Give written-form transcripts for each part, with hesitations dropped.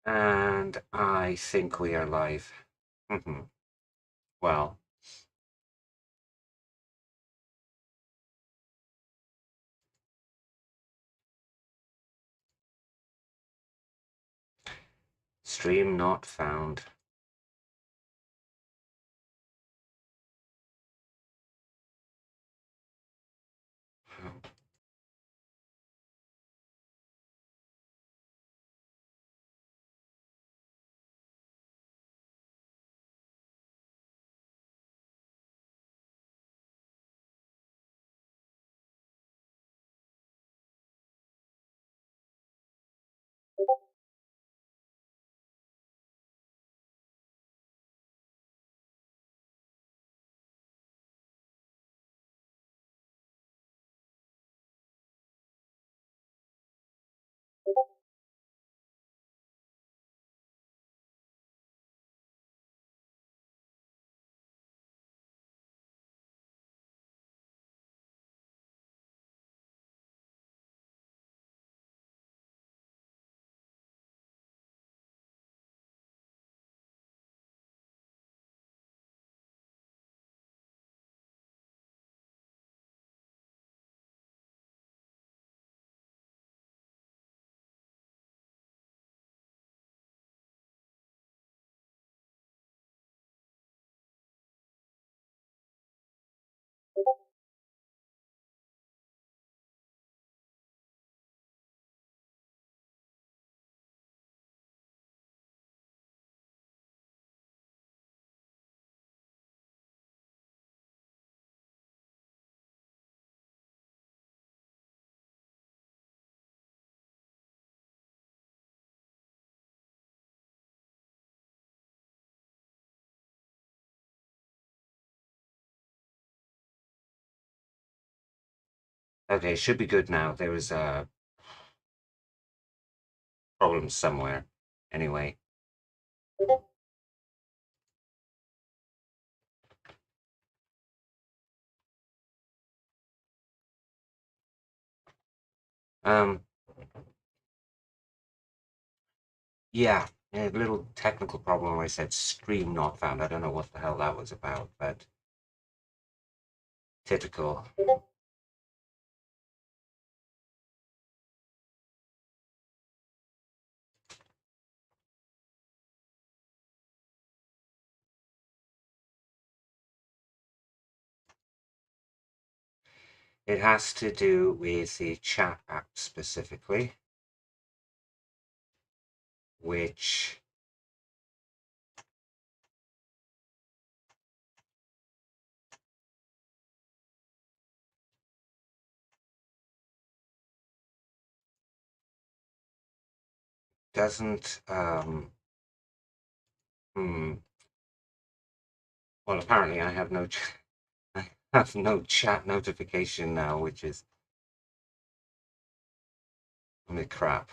And I think we are live. Well, stream not found. Okay, should be good now. There was a problem somewhere. Anyway, um, yeah, a little technical problem where I said stream not found. I don't know what the hell that was about, but typical. It has to do with the chat app specifically, which doesn't, hmm, well, apparently I have no, I have no chat notification now, which is only crap.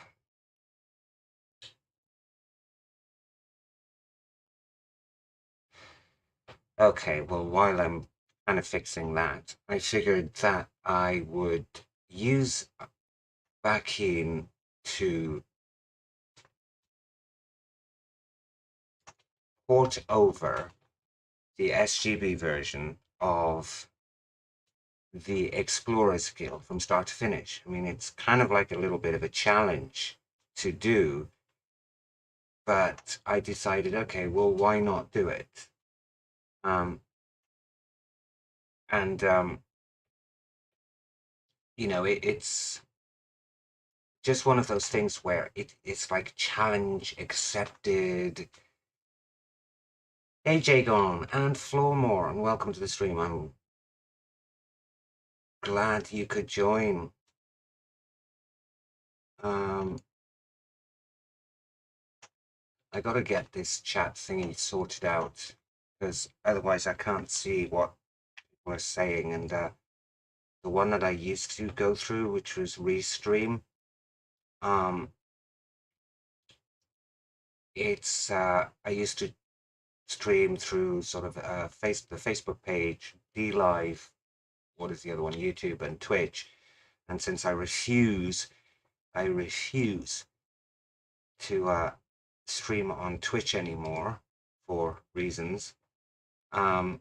Okay, well, while I'm kind of fixing that, I figured that I would use Bakin to port over the SGB version of the Explorer skill from start to finish. I mean, it's kind of like a little bit of a challenge to do, but I decided, okay, well, why not do it? Um, and it's just one of those things where it's like challenge accepted. Hey Jagon and Floormore, and welcome to the stream. I'm glad you could join. Um, I gotta get this chat thingy sorted out because otherwise I can't see what people are saying. And the one that I used to go through, which was Restream, um, it's I used to stream through sort of the Facebook page, D Live, what is the other one, YouTube and Twitch. And since I refuse to stream on Twitch anymore for reasons, then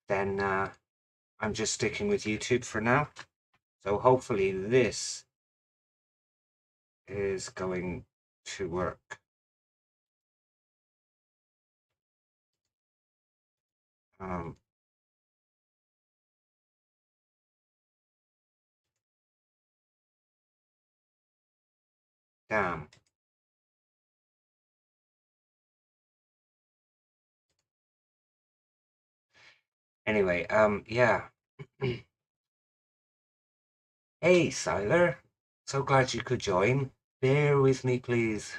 I'm just sticking with YouTube for now. So hopefully this is going to work. Damn. Anyway, yeah. Hey, Siler. So glad you could join. Bear with me, please.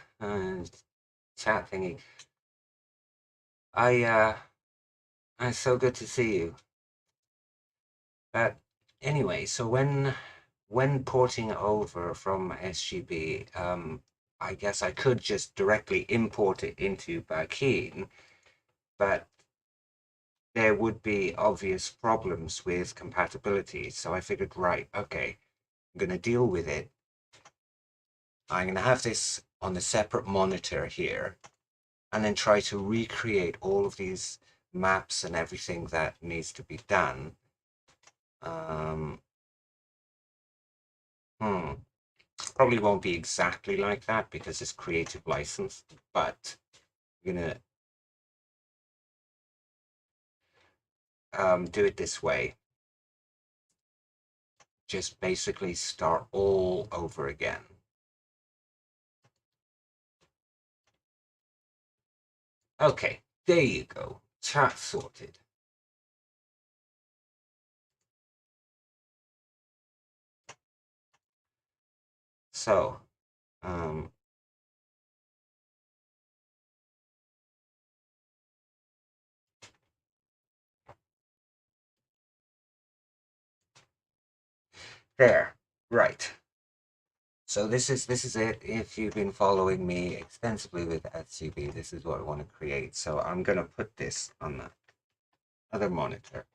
Chat thingy. It's so good to see you. But anyway, so when porting over from SGB, I guess I could just directly import it into Bakin, but there would be obvious problems with compatibility. So I figured, right, okay, I'm going to deal with it. I'm going to have this on a separate monitor here and then try to recreate all of these maps and everything that needs to be done. Probably won't be exactly like that because it's creative license, but I'm going to do it this way. Just basically start all over again. Okay, there you go. Chat sorted. So, there, right. So this is it. If you've been following me extensively with SCB, this is what I want to create. So I'm gonna put this on the other monitor.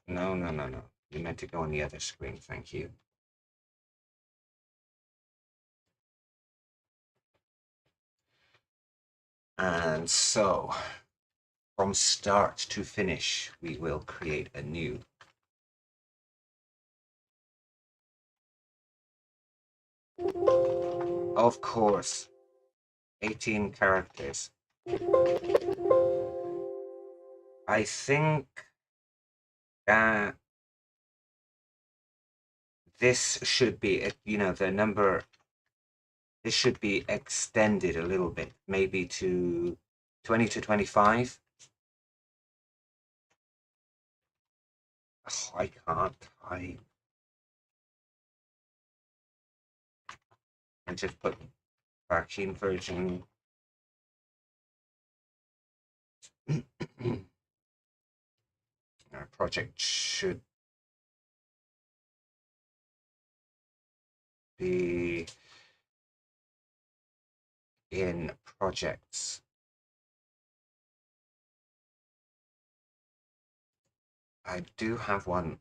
No, no, no, no. You meant to go on the other screen. Thank you. And so, from start to finish, we will create a new. Of course, 18 characters. I think that this should be, the number, this should be extended a little bit, maybe to 20 to 25. Oh, I can't. I just put Bakin version. Our project should be in projects. I do have one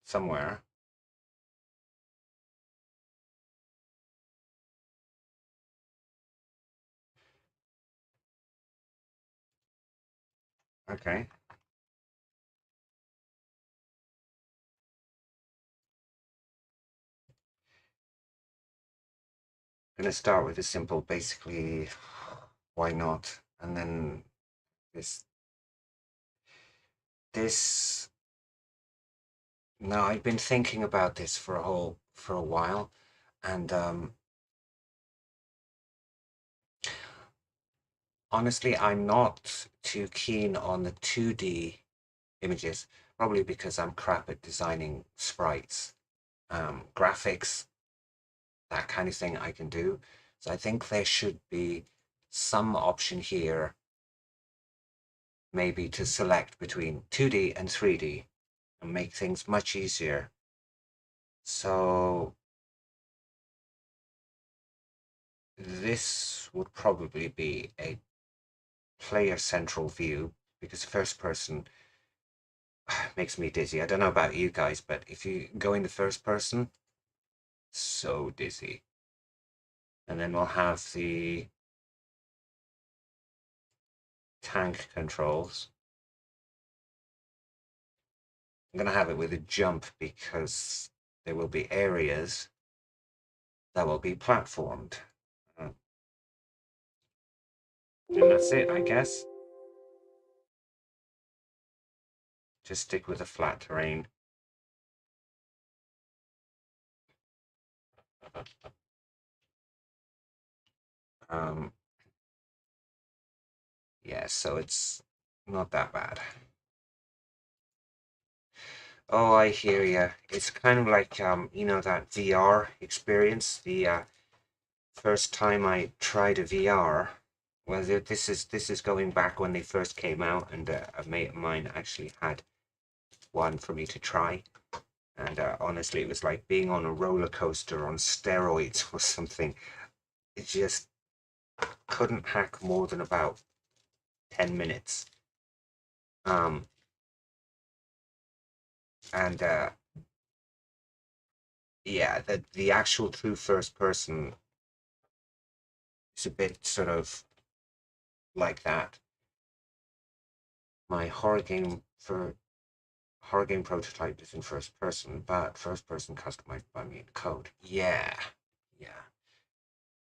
somewhere. Okay. I'm going to start with a simple, basically, why not? And then this, no, I've been thinking about this for a while, and honestly, I'm not too keen on the 2D images, probably because I'm crap at designing sprites. Graphics, that kind of thing I can do. So I think there should be some option here, maybe to select between 2D and 3D and make things much easier. So this would probably be a player central view because first person makes me dizzy. I don't know about you guys, but if you go in the first person, so dizzy. And then we'll have the tank controls. I'm going to have it with a jump because there will be areas that will be platformed. And that's it, I guess. Just stick with the flat terrain. Um, yeah, so it's not that bad. Oh, I hear ya. It's kind of like, you know, that VR experience. The first time I tried a VR, well, this is going back when they first came out, and a mate of mine actually had one for me to try. And honestly, it was like being on a roller coaster on steroids or something. It just couldn't hack more than about 10 minutes. Um, and yeah, the actual true first person is a bit sort of like that. My horror game prototype is in first person, but first person customized by me in code. Yeah, yeah.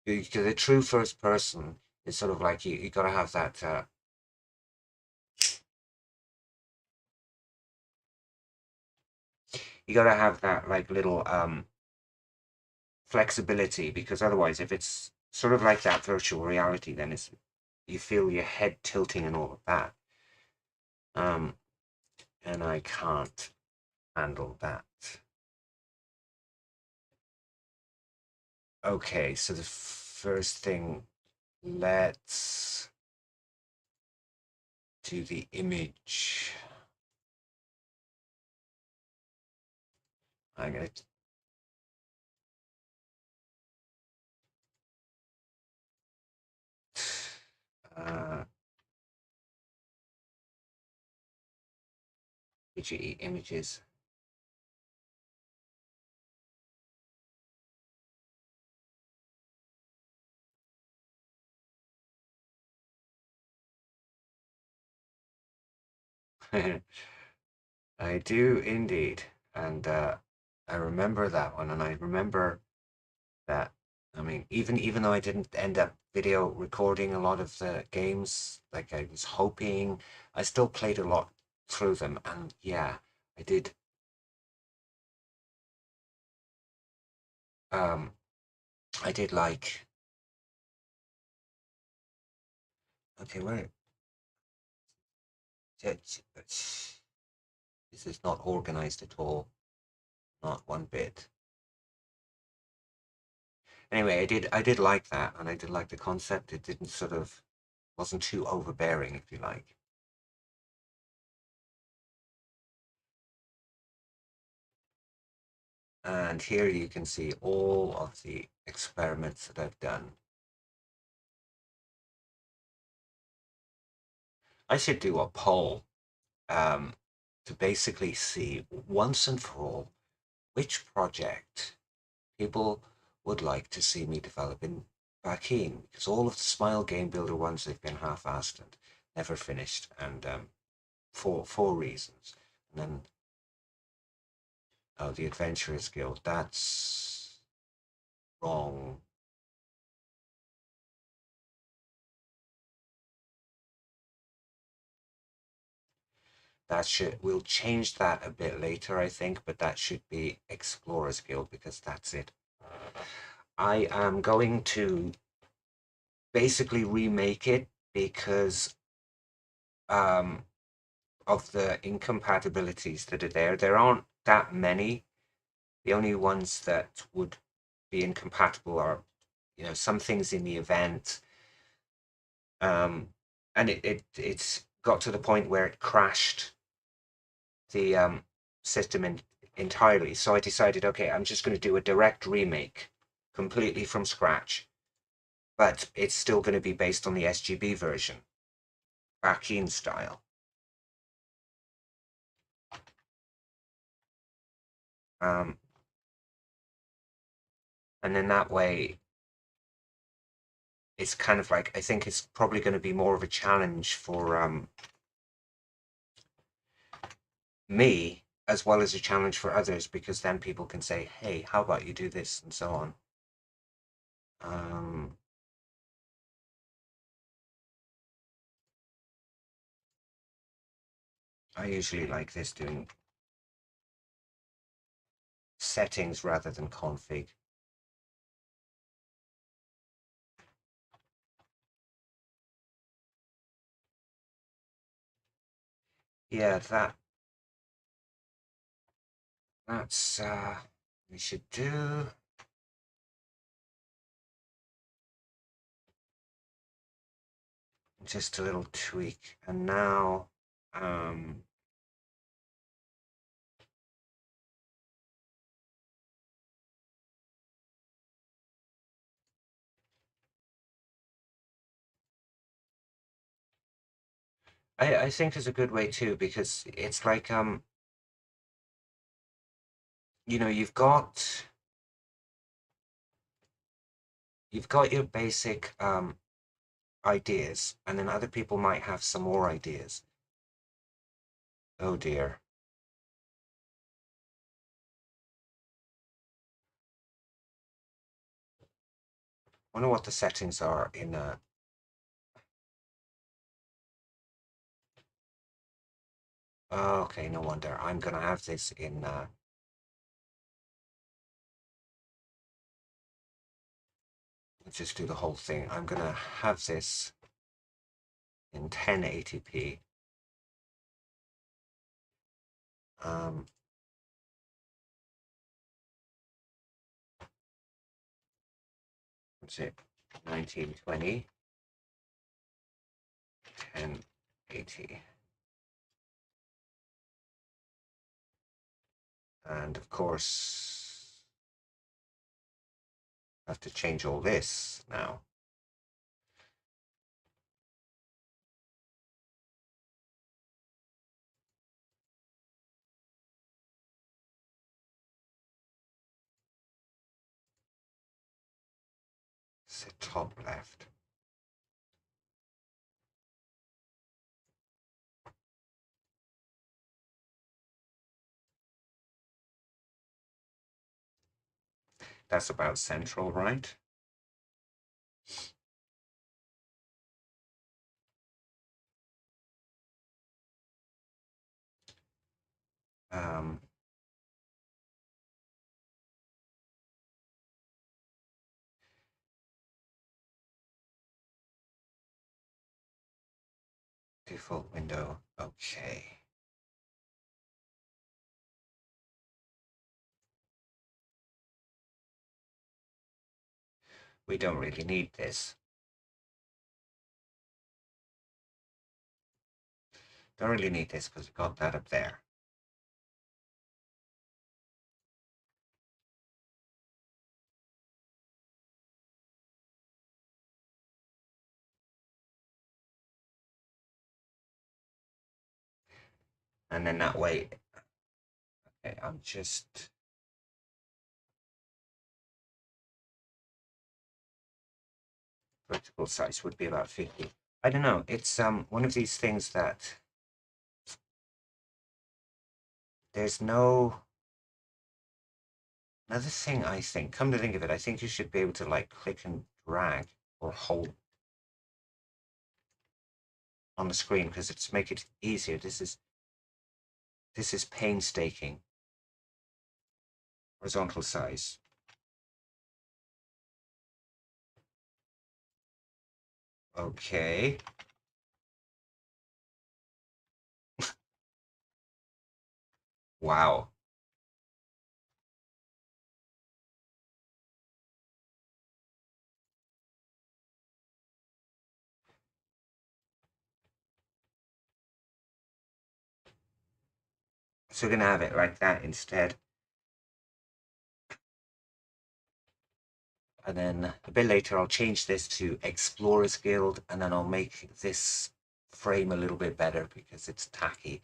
Because the true first person is sort of like you gotta have that you gotta have that like little flexibility, because otherwise if it's sort of like that virtual reality, then it's you feel your head tilting and all of that. Um and I can't handle that. Okay, so the first thing, let's do the image. I'm gonna uh PGE images. I do indeed. And I remember that one, and I remember that. I mean, even though I didn't end up video recording a lot of the games like I was hoping, I still played a lot through them, and yeah, I did. Um, I did like. Okay, where this is not organized at all, not one bit. Anyway, I did like that, and I did like the concept. It didn't sort of wasn't too overbearing, if you like. And here you can see all of the experiments that I've done. I should do a poll um, to basically see once and for all which project people would like to see me develop in Bakin, because all of the Smile Game Builder ones, they've been half-assed and never finished, and for reasons. And then the Adventurers Guild, that's wrong. That should we'll change that a bit later, I think, but that should be Explorers Guild because that's it. I am going to basically remake it because um, of the incompatibilities that are there. There aren't that many. The only ones that would be incompatible are, you know, some things in the event, and it's got to the point where it crashed the system entirely. So I decided, okay, I'm just going to do a direct remake completely from scratch, but it's still going to be based on the SGB version, Bakin style. Um, And then that way, it's kind of like, I think it's probably going to be more of a challenge for me as well as a challenge for others, because then people can say, hey, how about you do this, and so on. Um, I usually like this doing settings rather than config. Yeah, that's we should do. Just a little tweak. And now, um, I think is a good way too, because it's like, you know, you've got your basic ideas, and then other people might have some more ideas. Oh dear. Wonder what the settings are in oh, okay, no wonder. I'm gonna have this in let's just do the whole thing. I'm gonna have this in 1080p. Um, what's it? 1920, 1080. And of course, I have to change all this now. Set top left. That's about central, right? Um, default window. Okay. We don't really need this. Don't really need this because we've got that up there. And then that way, okay, I'm just vertical size would be about 50. I don't know. It's one of these things that there's no another thing I think, come to think of it, I think you should be able to like click and drag or hold on the screen because it's make it easier. This is painstaking. Horizontal size. Okay. Wow. So we're gonna have it like that instead. And then a bit later I'll change this to Explorers Guild, and then I'll make this frame a little bit better because it's tacky.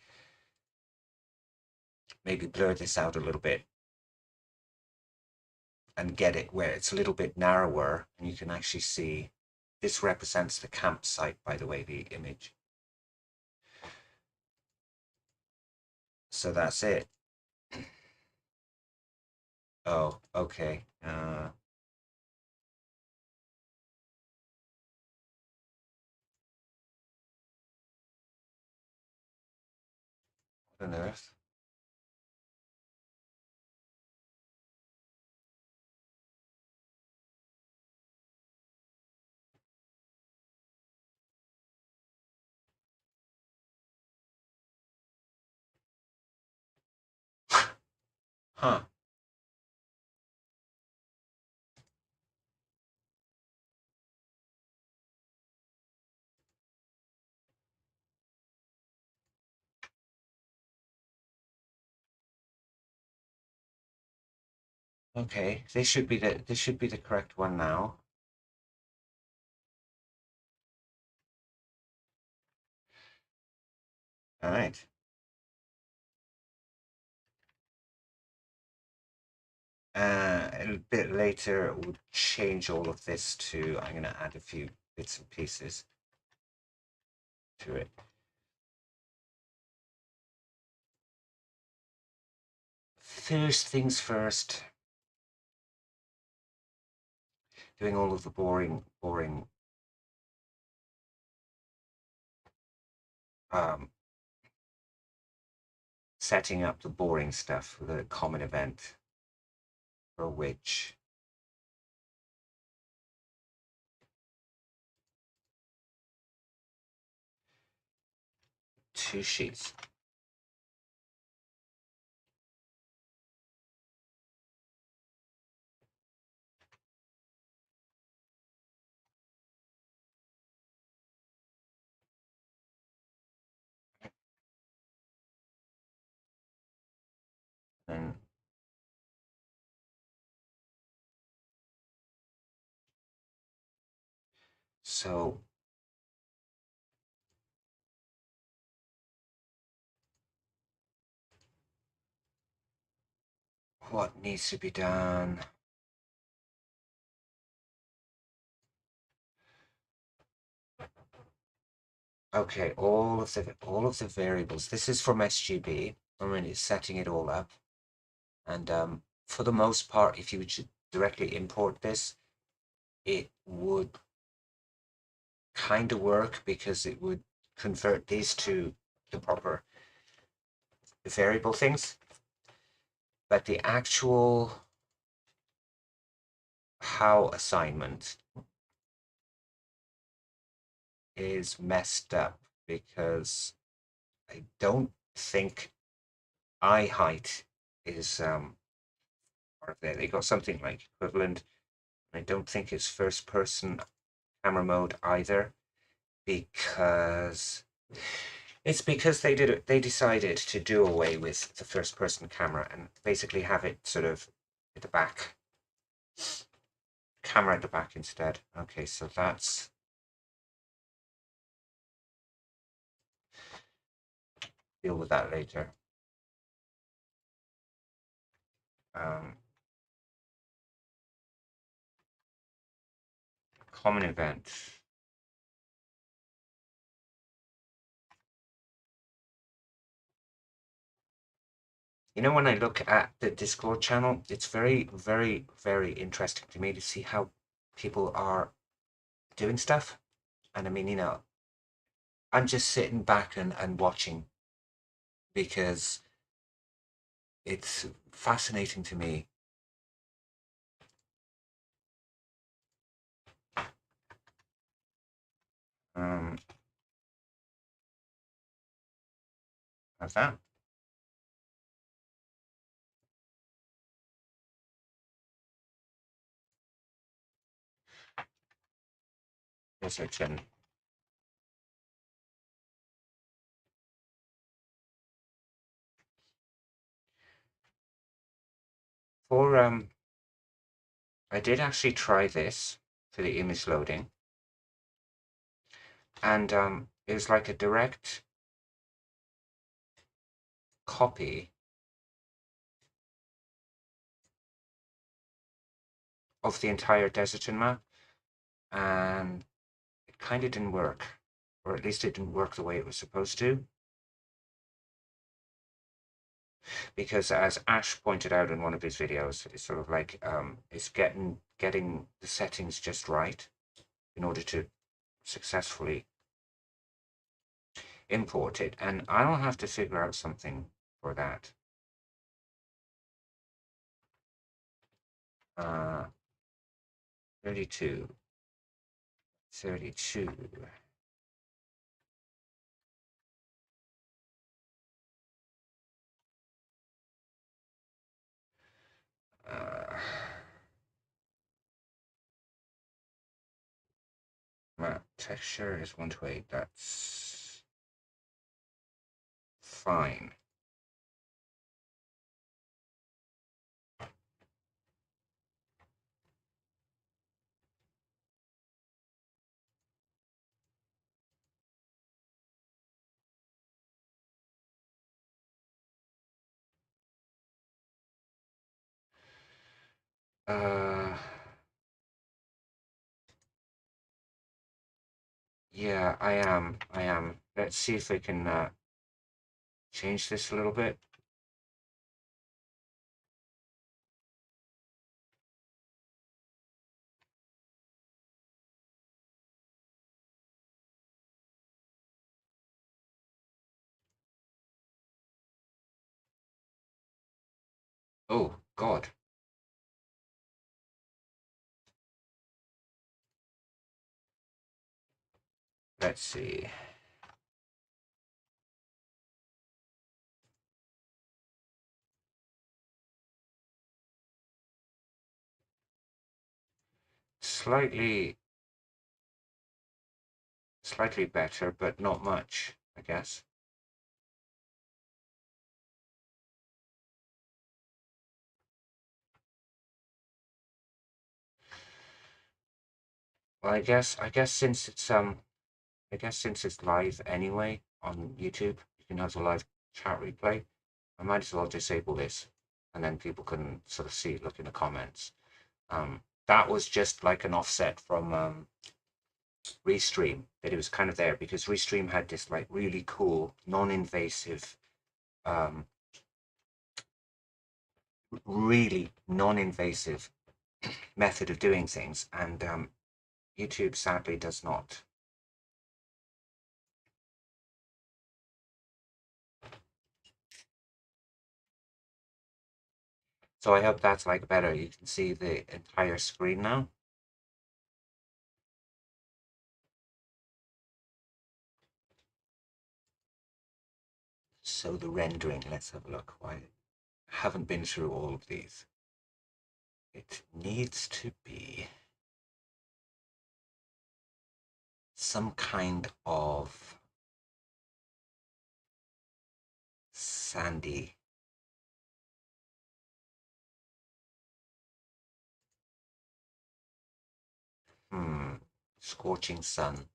Maybe blur this out a little bit. and get it where it's a little bit narrower, and you can actually see this represents the campsite, by the way, the image. So that's it. Oh, okay. What on earth? Huh. Okay, this should be the correct one now. All right. A bit later, we'll change all of this to. I'm going to add a few bits and pieces to it. First things first. Doing all of the boring setting up the boring stuff for the common event for which two sheets. And so what needs to be done? Okay, all of the variables. This is from SGB. I mean, it's setting it all up, and for the most part, if you were to directly import this, it would kind of work because it would convert these to the proper variable things. But the actual how assignment is messed up because I don't think eye height is part of there. They got something like equivalent. I don't think it's first person camera mode either because they decided to do away with the first person camera and basically have it sort of at the back, camera at the back instead. Okay, so that's deal with that later. Common event. You know, when I look at the Discord channel, it's very, very, very interesting to me to see how people are doing stuff. And I mean, you know, I'm just sitting back and watching because it's fascinating to me. Um, how's that? Yes, I can. For I did actually try this for the image loading, and it was like a direct copy of the entire Deserton map, and it kind of didn't work, or at least it didn't work the way it was supposed to. Because as Ash pointed out in one of his videos, it's sort of like it's getting the settings just right in order to successfully import it, and I'll have to figure out something for that. 32. 32. Map texture is 128. That's fine. Yeah, I am. I am. Let's see if we can change this a little bit. Oh, God. Let's see. Slightly better, but not much, I guess. Well, I guess since it's live anyway on YouTube, you can have the live chat replay. I might as well disable this, and then people can sort of see, look in the comments. That was just like an offset from Restream, that it was kind of there because Restream had this like really cool, non-invasive, um, really non-invasive method of doing things, and YouTube sadly does not. So I hope that's like better. You can see the entire screen now. So the rendering, let's have a look. Why I haven't been through all of these. It needs to be some kind of sandy. Scorching sun.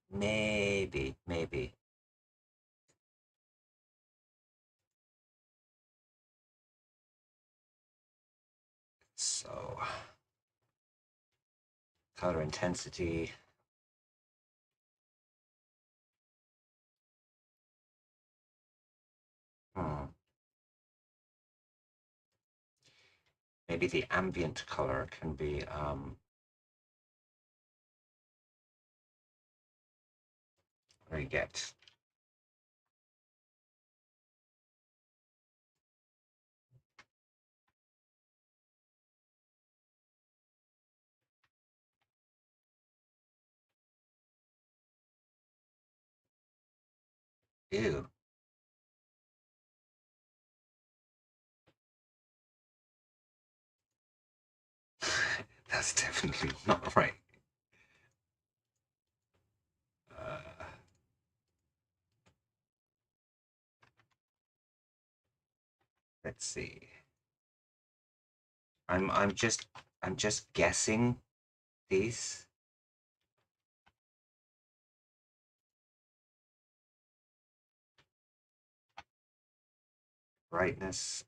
Maybe. So, color intensity. Maybe the ambient color can be where you get ew. That's definitely not right. Uh, let's see. I'm just guessing these. Brightness.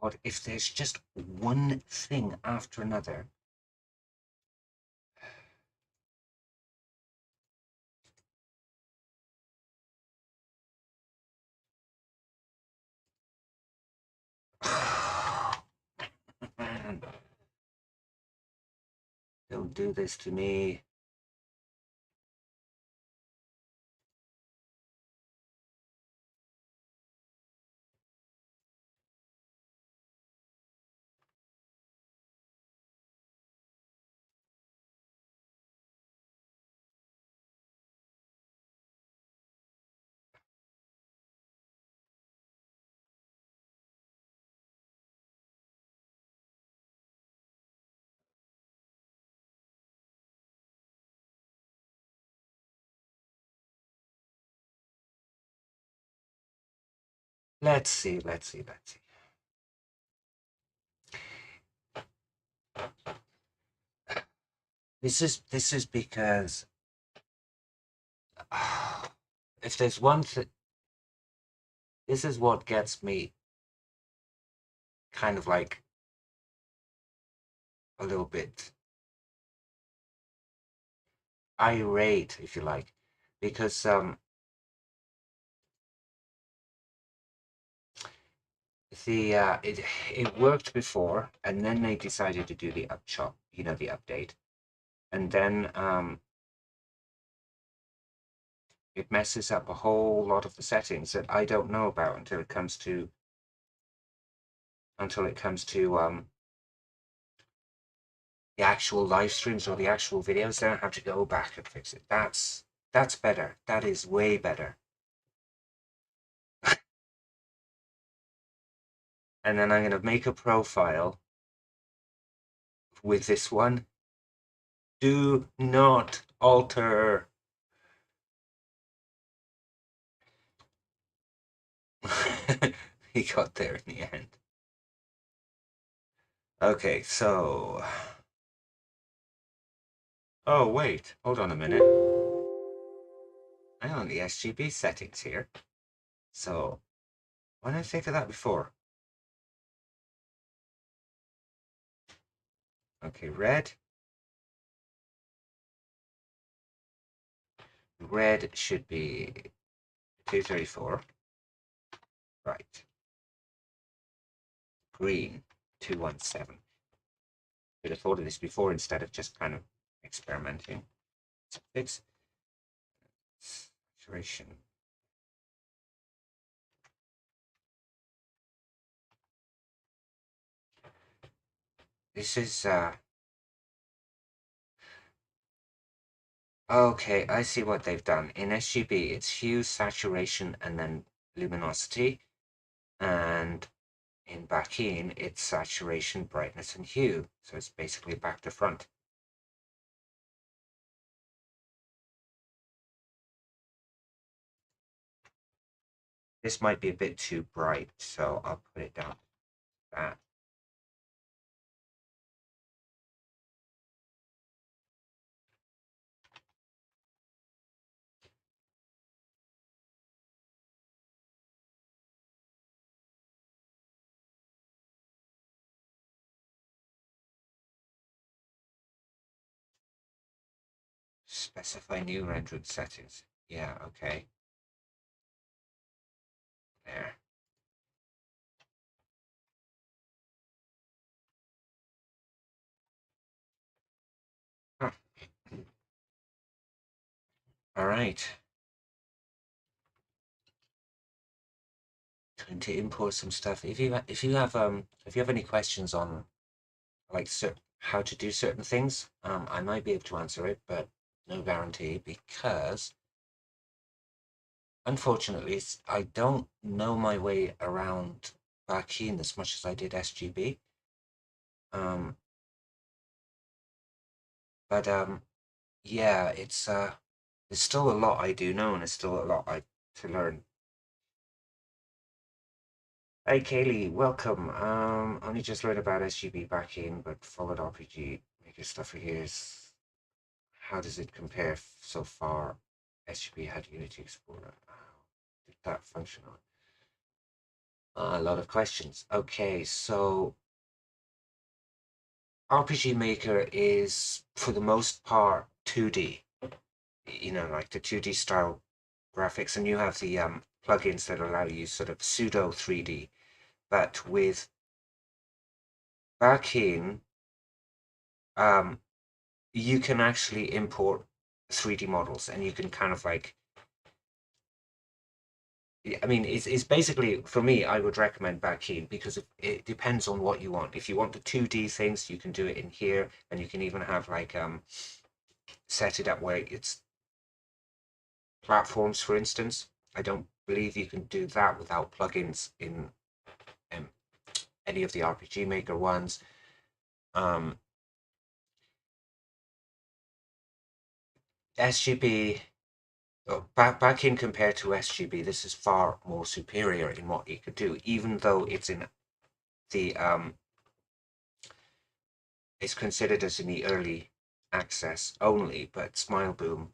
God, if there's just one thing after another. Man, don't do this to me. Let's see. This is because if there's one thing, this is what gets me kind of like a little bit irate, if you like, because it worked before, and then they decided to do the upshot, the update, and then it messes up a whole lot of the settings that I don't know about until it comes to the actual live streams or the actual videos. Then I have to go back and fix it. That's better. That is way better. And then I'm going to make a profile with this one. Do not alter. He got there in the end. Okay, so. Oh, wait. Hold on a minute. I'm on the SGB settings here. So, why didn't I think of that before? Okay, red. Red should be 234. Right. Green, 217. Should have thought of this before instead of just kind of experimenting. Fix saturation. This is okay, I see what they've done. In SGB, it's hue, saturation, and then luminosity. And in Bakin, it's saturation, brightness, and hue. So it's basically back to front. This might be a bit too bright, so I'll put it down to that. Specify new rendered settings. Yeah, okay. There. Huh. All right. Going to import some stuff. If you have any questions on like how to do certain things, I might be able to answer it, but no guarantee because unfortunately I don't know my way around Bakin as much as I did SGB. But yeah, it's there's still a lot I do know, and there's still a lot to learn. Hey Kaylee, welcome. Only just learned about SGB Bakin, but followed RPG Maker stuff for years. How does it compare so far? SGB had Unity Explorer. How did that function on? A lot of questions. Okay, so RPG Maker is, for the most part, 2D. You know, like the 2D style graphics, and you have the plugins that allow you sort of pseudo 3D. But with Bakin, um, you can actually import 3D models, and you can kind of like, I mean, it's basically, for me, I would recommend Bakin because it depends on what you want. If you want the 2D things, you can do it in here, and you can even have like set it up where it's platforms, for instance. I don't believe you can do that without plugins in um, any of the RPG Maker ones. Um, SGB, back in compared to SGB, this is far more superior in what it could do, even though it's in the it's considered as in the early access only. But Smileboom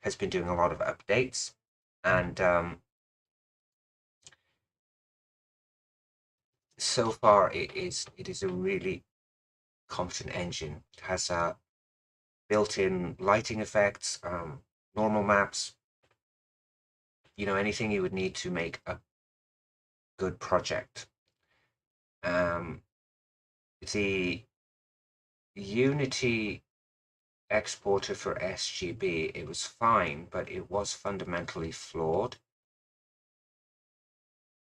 has been doing a lot of updates, and so far it is a really competent engine. It has built-in lighting effects, normal maps, anything you would need to make a good project. The Unity exporter for SGB, it was fine, but it was fundamentally flawed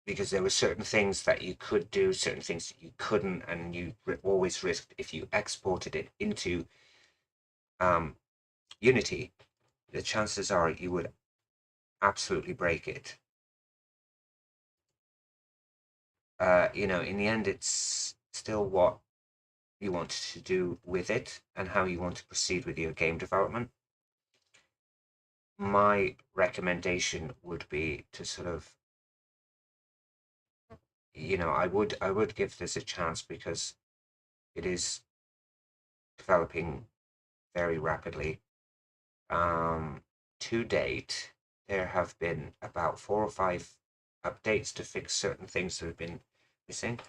because there were certain things that you could do, certain things that you couldn't, and you always risked, if you exported it into Unity, the chances are you would absolutely break it. In the end, it's still what you want to do with it and how you want to proceed with your game development. My recommendation would be to sort of, I would give this a chance because it is developing very rapidly. To date, there have been about 4 or 5 updates to fix certain things that have been missing.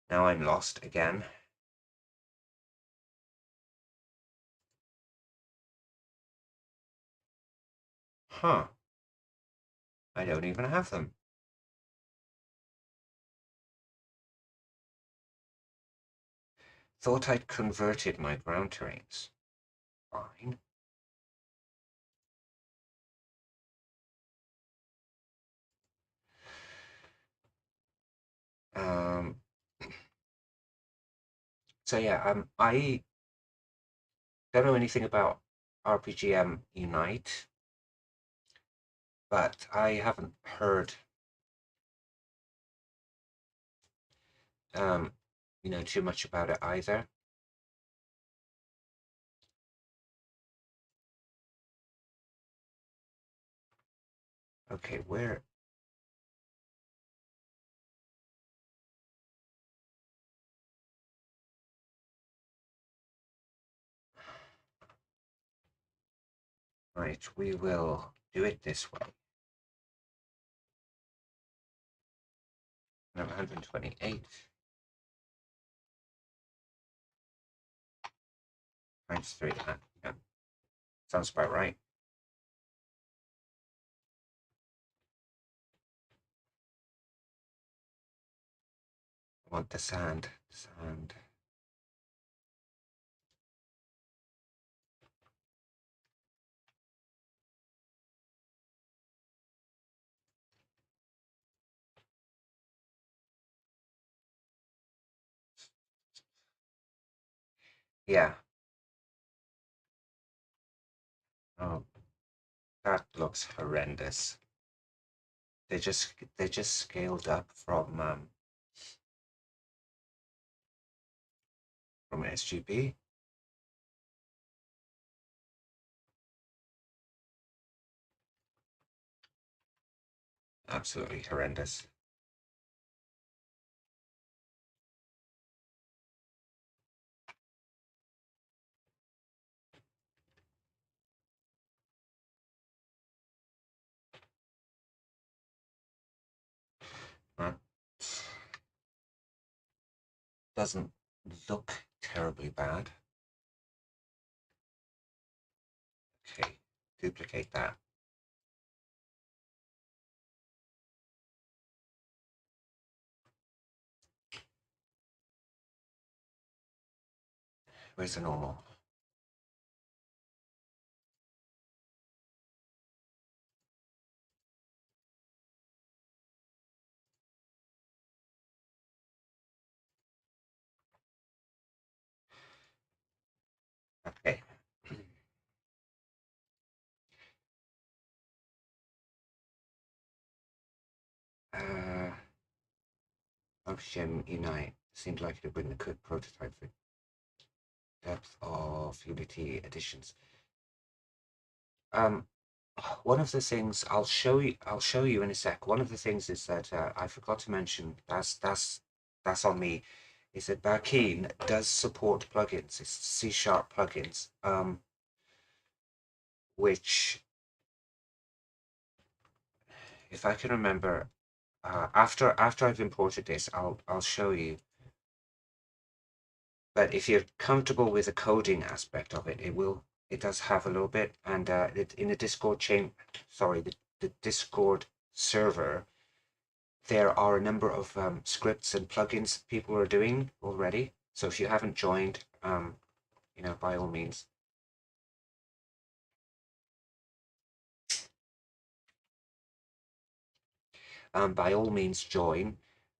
Now I'm lost again. Huh. I don't even have them. Thought I'd converted my ground terrains. Fine. Um, so yeah, I don't know anything about RPGM Unite, but I haven't heard um, too much about it either. Okay, where? Right, we will do it this way. 128 times 3. Yeah, sounds about right. I want the sand. Sand. Yeah. Oh, that looks horrendous. They just scaled up from SGB. Absolutely horrendous. doesn't look terribly bad. Okay, duplicate that. Where's the normal? Okay. RPG Unite seems like it would bring a good prototype for depth of Unity editions. One of the things I'll show you in a sec. One of the things is that I forgot to mention. That's on me. Is that Bakin does support plugins? It's C# plugins, which, if I can remember, after I've imported this, I'll show you. But if you're comfortable with the coding aspect of it, it does have a little bit, and in the Discord the Discord server, there are a number of scripts and plugins people are doing already. So if you haven't joined, by all means. By all means join,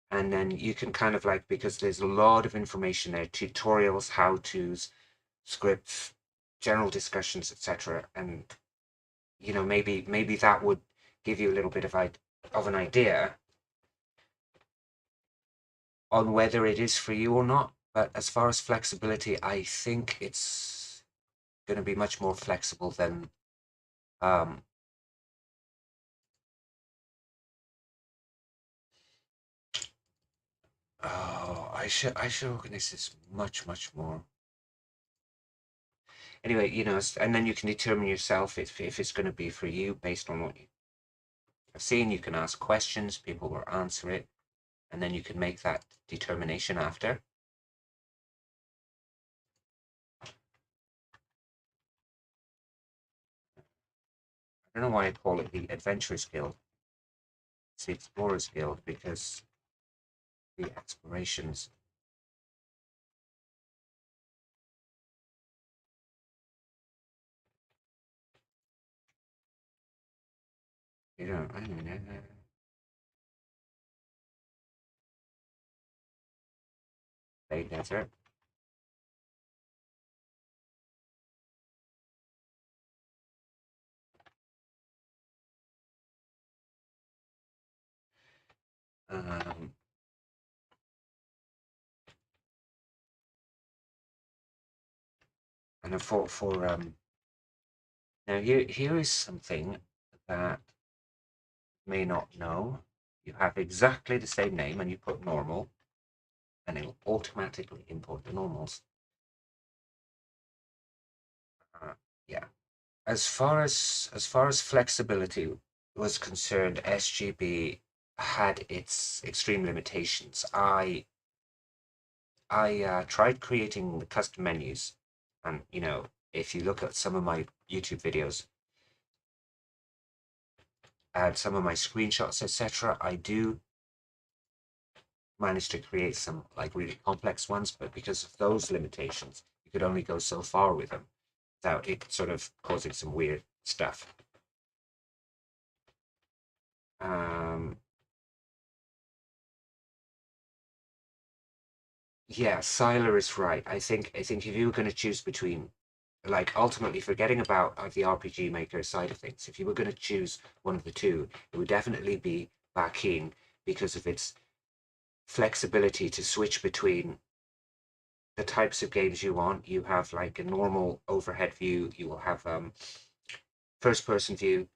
and then you can kind of like, because there's a lot of information there, tutorials, how-tos, scripts, general discussions, etc. And maybe that would give you a little bit of an idea on whether it is for you or not. But as far as flexibility, I think it's going to be much more flexible than um, oh, I should organize this much more. Anyway, and then you can determine yourself if it's going to be for you based on what you have seen. You can ask questions, people will answer it, and then you can make that determination after. I don't know why I call it the Adventurers Guild. It's the Explorers Guild because the explorations. I don't know. Play desert. Um, and for now here is something that may not know. You have exactly the same name and you put normal, and it'll automatically import the normals. Yeah. As far as flexibility was concerned, SGB had its extreme limitations. I tried creating the custom menus, and if you look at some of my YouTube videos and some of my screenshots, etc., I do manage to create some like really complex ones, but because of those limitations, you could only go so far with them without it sort of causing some weird stuff. Yeah, Siler is right. I think if you were going to choose between, like, ultimately forgetting about the RPG Maker side of things, if you were going to choose one of the two, it would definitely be Bakin because of its flexibility to switch between the types of games you want. You have like a normal overhead view. You will have first person view.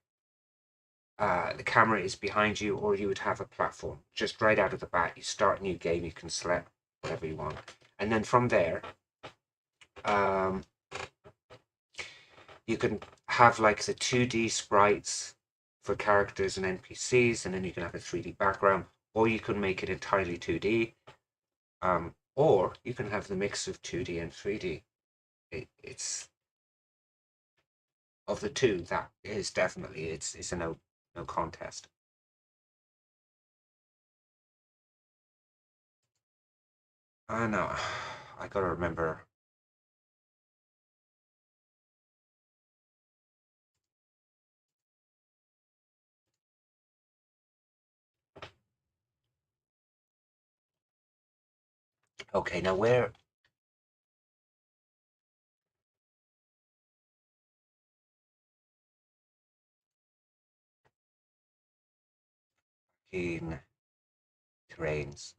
The camera is behind you, or you would have a platform just right out of the bat. You start a new game, you can select whatever you want, and then from there, um, you can have like the 2D sprites for characters and NPCs, and then you can have a 3D background, or you can make it entirely 2D. Or you can have the mix of 2D and 3D. It's of the two, that is definitely it's a no contest. I know. I gotta remember. Okay, now where in terrains?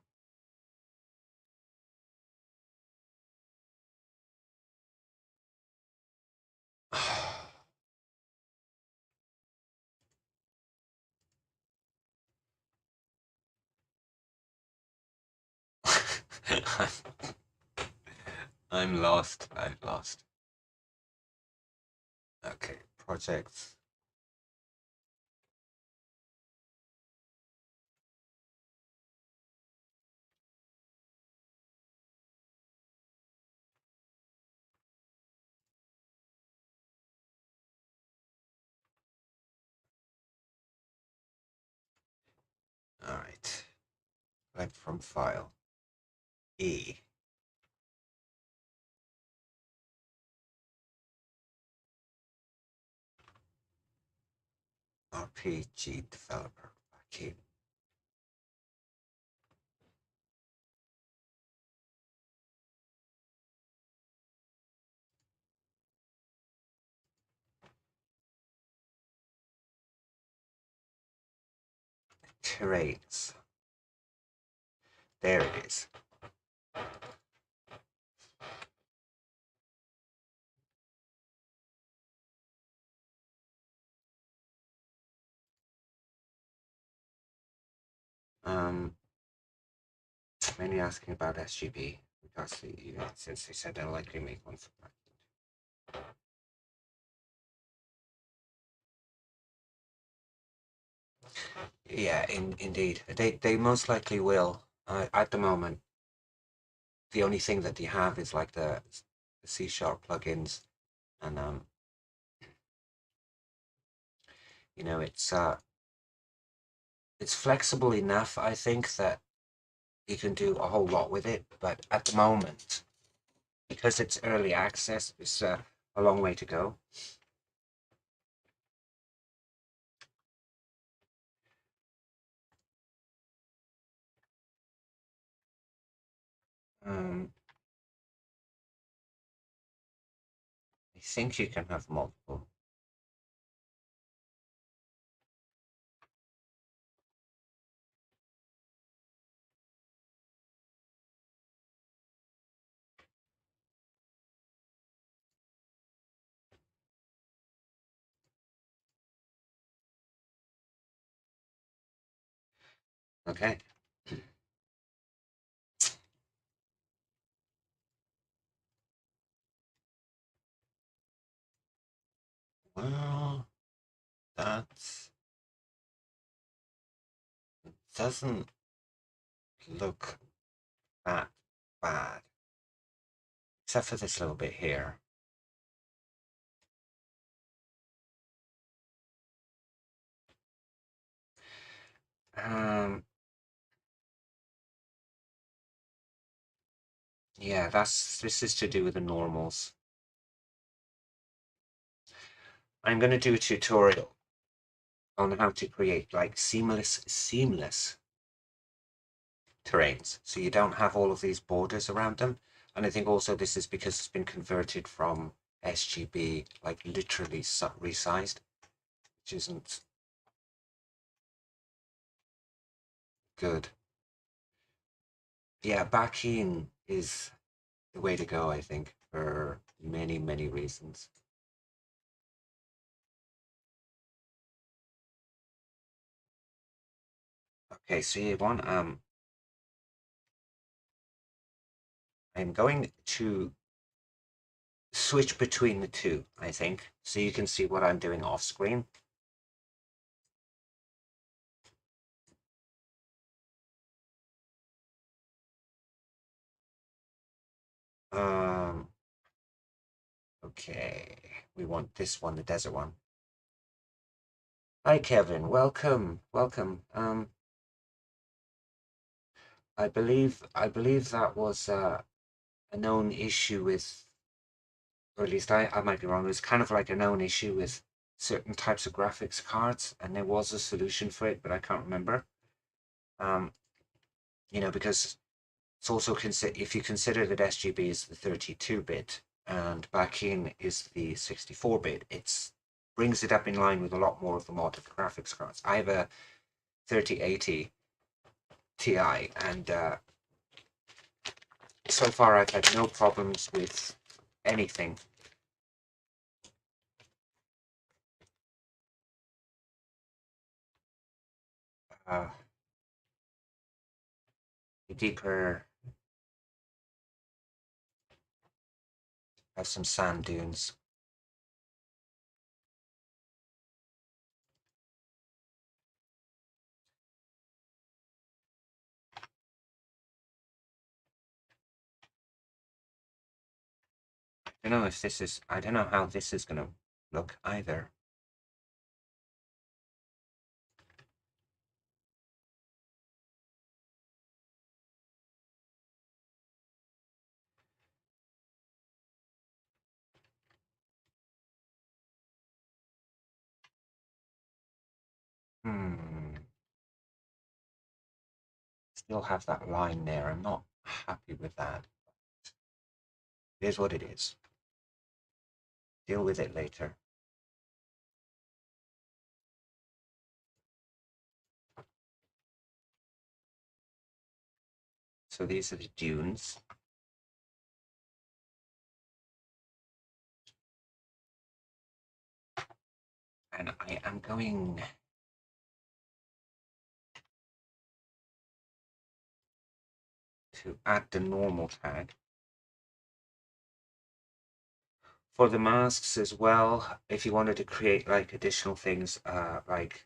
I'm lost. I'm lost. Okay, projects. All right. Select from file. E. RPG Developer Bakin. Terrains. There it is. Mainly asking about SGB because since they said they'll likely make one for that. Yeah, indeed, they most likely will. At the moment, the only thing that they have is like the C# plugins, and it's flexible enough. I think that you can do a whole lot with it, but at the moment, because it's early access, it's a long way to go. I think you can have multiple. Okay. Well, that doesn't look that bad, except for this little bit here. Um, yeah, this is to do with the normals. I'm going to do a tutorial on how to create like seamless terrains, so you don't have all of these borders around them. And I think also this is because it's been converted from SGB, like literally resized, which isn't good. Yeah, Bakin is the way to go, I think, for many reasons. Okay, so you want I'm going to switch between the two, I think, so you can see what I'm doing off screen. Okay, we want this one, the desert one. Hi, Kevin. Welcome, welcome. I believe that was a known issue with, or at least I might be wrong. It was kind of like a known issue with certain types of graphics cards, and there was a solution for it, but I can't remember. Um, because it's also if you consider that SGB is the 32-bit and Bakin is the 64-bit, it brings it up in line with a lot more of the modern graphics cards. I have a 3080 Ti, and so far I've had no problems with anything. Uh, deeper, have some sand dunes. I don't know how this is going to look either. Still have that line there. I'm not happy with that. It is what it is. Deal with it later. So these are the dunes. And I am going to add the normal tag. For the masks as well, if you wanted to create like additional things, like,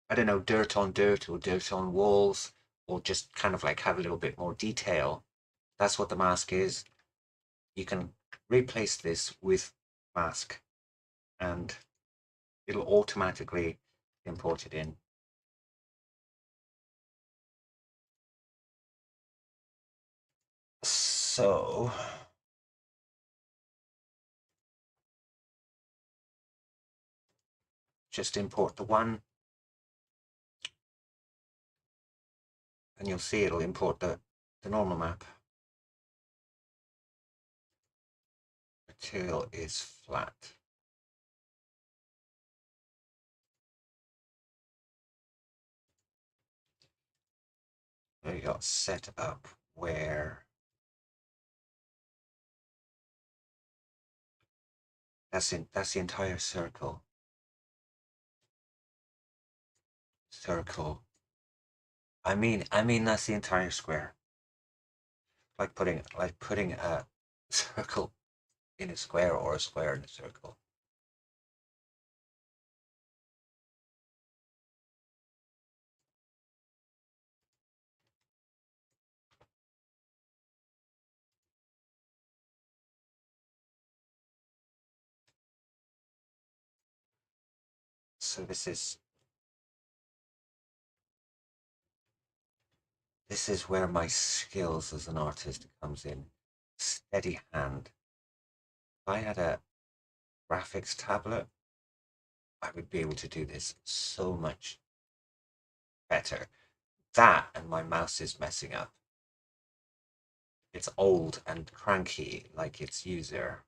I don't know, dirt on dirt or dirt on walls, or just kind of like have a little bit more detail, that's what the mask is. You can replace this with mask and it'll automatically import it in. So just import the one, and you'll see it'll import the normal map. Material is flat. There you go, set up where that's the entire circle. Circle. I mean that's the entire square. Like putting a circle in a square or a square in a circle. So this is where my skills as an artist comes in. Steady hand. If I had a graphics tablet, I would be able to do this so much better. That and my mouse is messing up. It's old and cranky like its user.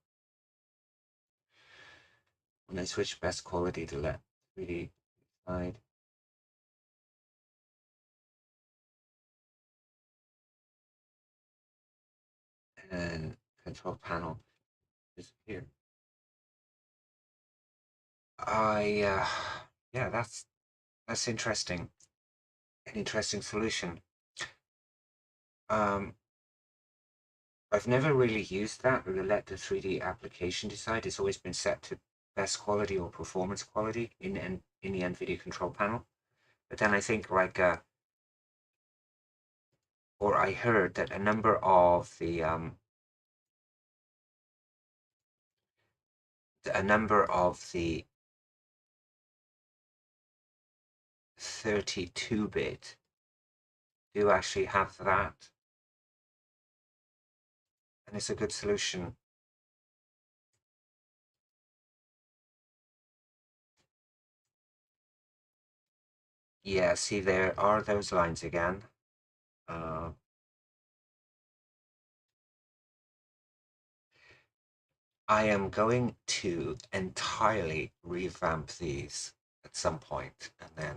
When I switch best quality to let 3D side, and control panel disappear. Yeah, that's interesting. An interesting solution. Um, I've never really used that, but let the 3D application decide. It's always been set to best quality or performance quality in the NVIDIA control panel. But then I think or I heard that a number of the a number of the 32-bit do actually have that, and it's a good solution. Yeah, see, there are those lines again. I am going to entirely revamp these at some point and then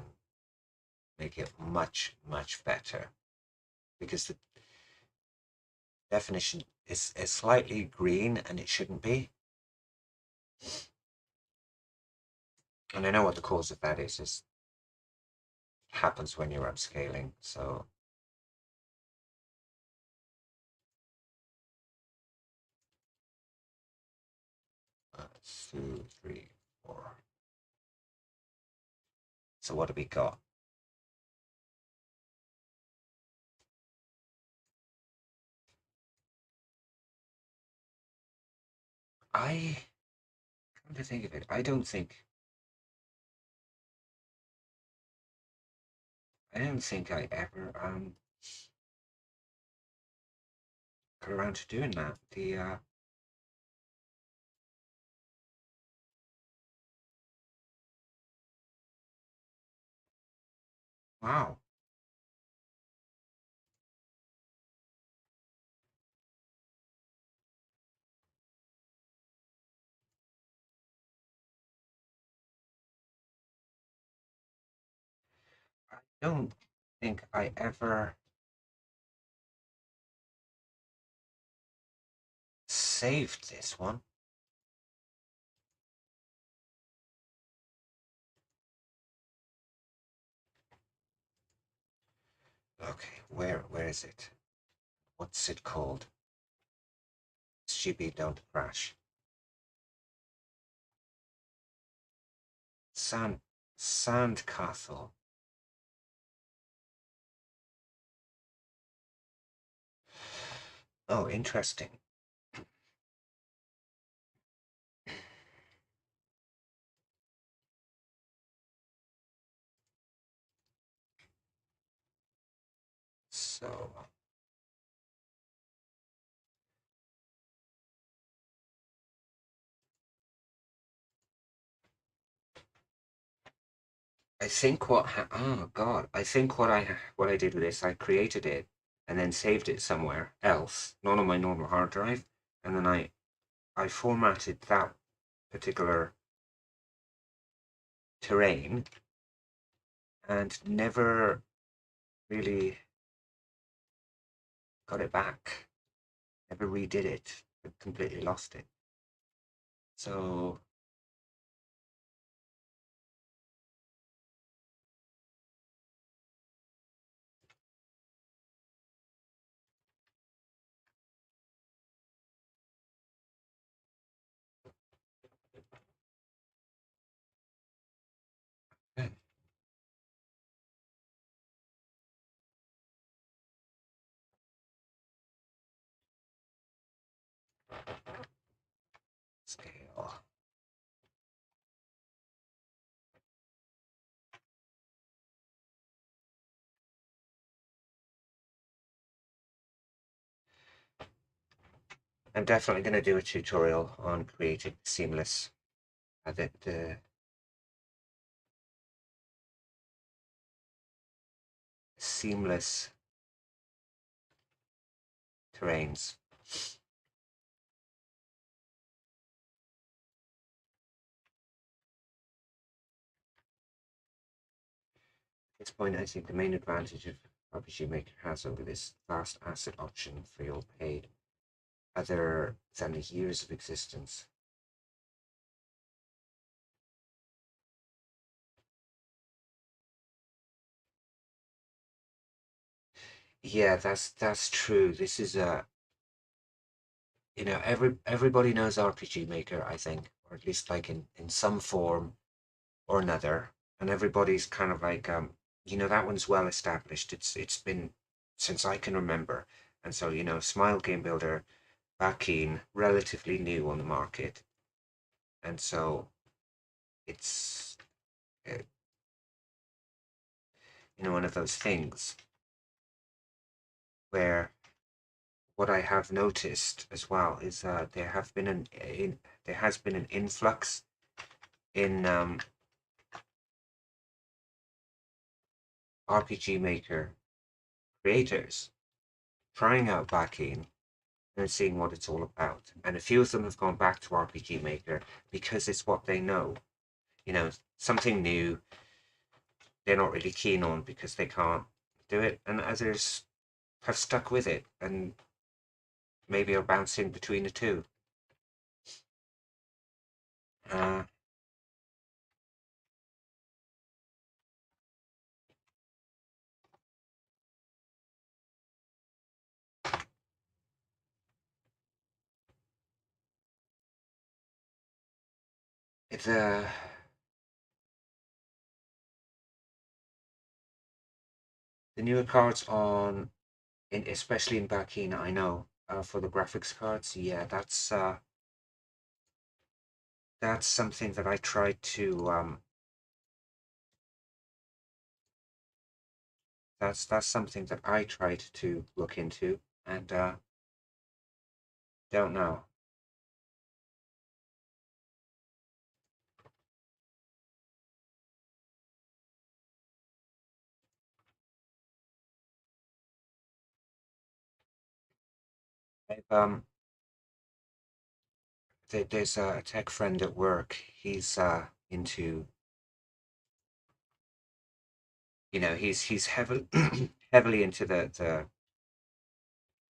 make it much, much better, because the definition is slightly green and it shouldn't be. And I know what the cause of that is happens when you're upscaling. So that's 2, 3, 4. So what do we got? Come to think of it, I don't think I ever got around to doing that. Wow. I don't think I ever saved this one. Okay, where is it? What's it called? GB don't crash. Sandcastle. Oh, interesting. So I think oh god, I think what I did with this, I created it and then saved it somewhere else, not on my normal hard drive, and then I formatted that particular terrain and never really got it back. Never redid it. I completely lost it. So scale. I'm definitely going to do a tutorial on creating seamless, the seamless terrains. At this point, I think the main advantage of RPG Maker has over this vast asset option for your paid, other than the years of existence. Yeah, that's true. This is a, everybody knows RPG Maker, I think, or at least like in some form or another, and everybody's kind of like, that one's well established. It's been since I can remember, and so Smile Game Builder, Bakin, relatively new on the market. And so it's uh, one of those things where what I have noticed as well is there has been an influx in RPG Maker creators trying out Bakin and seeing what it's all about. And a few of them have gone back to RPG Maker because it's what they know. Something new they're not really keen on because they can't do it, and others have stuck with it and maybe are bouncing between the two. Uh, the the newer cards especially in Bakin, I know for the graphics cards, yeah, that's something that I tried to that's something that I tried to look into and don't know. There's a tech friend at work. He's into he's heavily heavily into the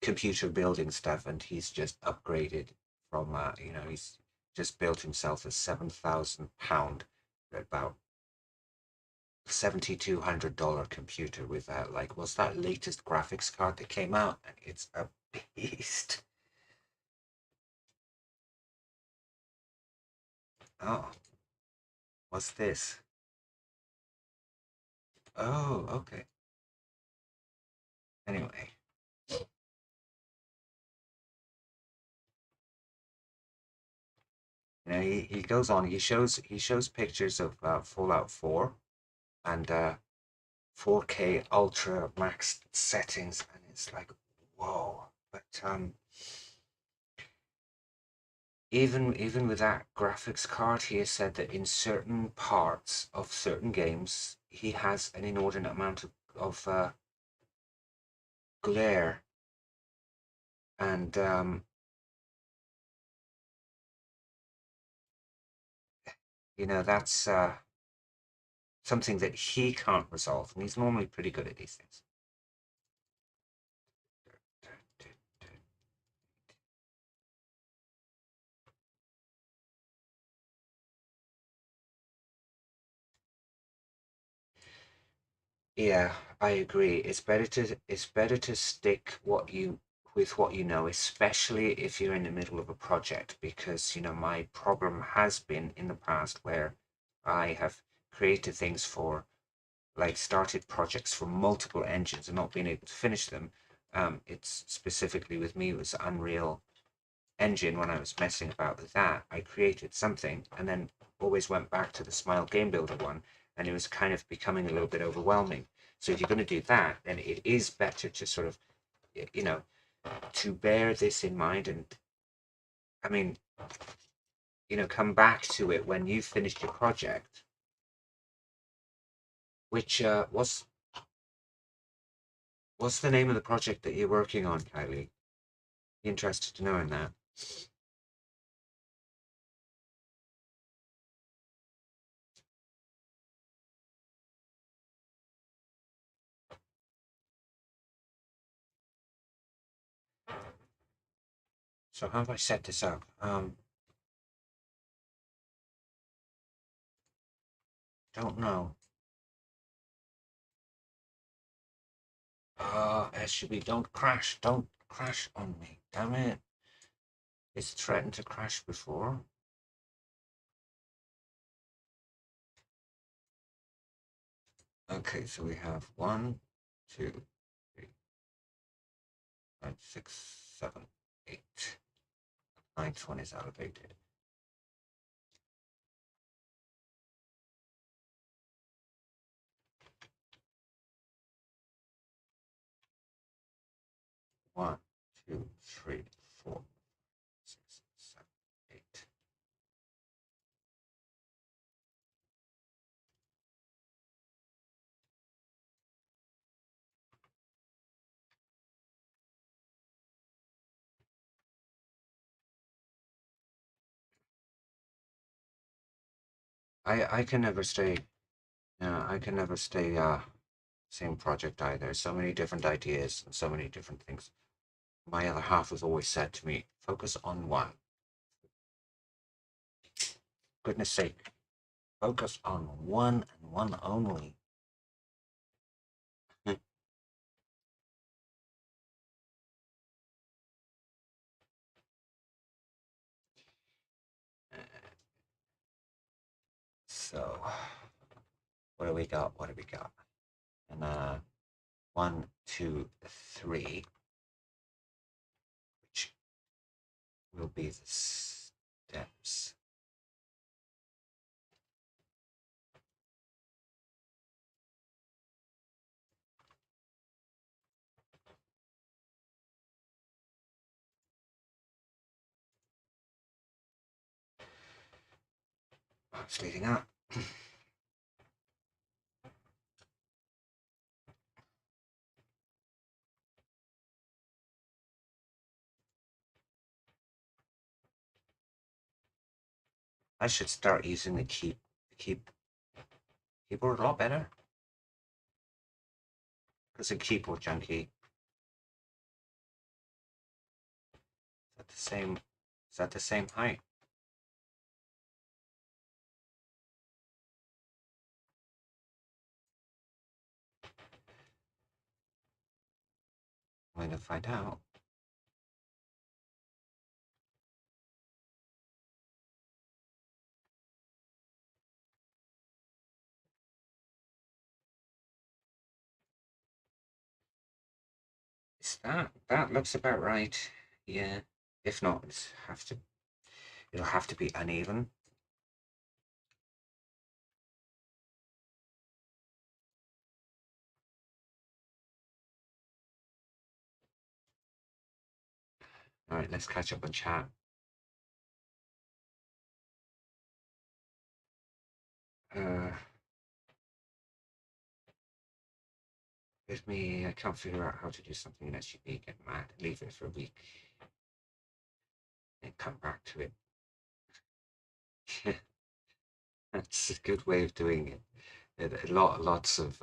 computer building stuff, and he's just upgraded from he's just built himself a £7,000 about $7,200 computer with like what's that latest graphics card that came out, and it's a beast. Oh, what's this? Oh, okay. Anyway, he goes on. He shows pictures of Fallout 4 and 4K ultra max settings, and it's like, whoa. But even with that graphics card, he has said that in certain parts of certain games, he has an inordinate amount of glare, and that's something that he can't resolve, and he's normally pretty good at these things. Yeah, I agree. It's better to stick with what you know, especially if you're in the middle of a project, because my problem has been in the past where I have created things for like started projects for multiple engines and not being able to finish them. It's specifically with me, it was Unreal Engine. When I was messing about with that, I created something and then always went back to the Smile Game Builder one, and it was kind of becoming a little bit overwhelming. So if you're going to do that, then it is better to sort of, you know, to bear this in mind. And I mean, come back to it when you've finished your project. Which what's the name of the project that you're working on, Kylie? Interested to know in that. So how have I set this up? Don't know. SUV, don't crash on me. Damn it. It's threatened to crash before. Okay, so we have 1, 2, 3, 5, 6, 7, 8. Ninth one is elevated. 2, 3, 4, 6, 7, 8. I can never stay. I can never stay. Same project either. So many different ideas and so many different things. My other half has always said to me, focus on one. Goodness sake, focus on one and one only. So, what do we got? What do we got? And 1, 2, 3, which will be the steps. It's leading up. I should start using the keyboard a lot better. Because a keyboard junkie. Is that the same? Is that the same height? I'm going to find out. Is that looks about right? Yeah. If not, it'll have to be uneven. All right, let's catch up on chat. With me, I can't figure out how to do something in SGB. Get mad, leave it for a week, and come back to it. That's a good way of doing it. Lots of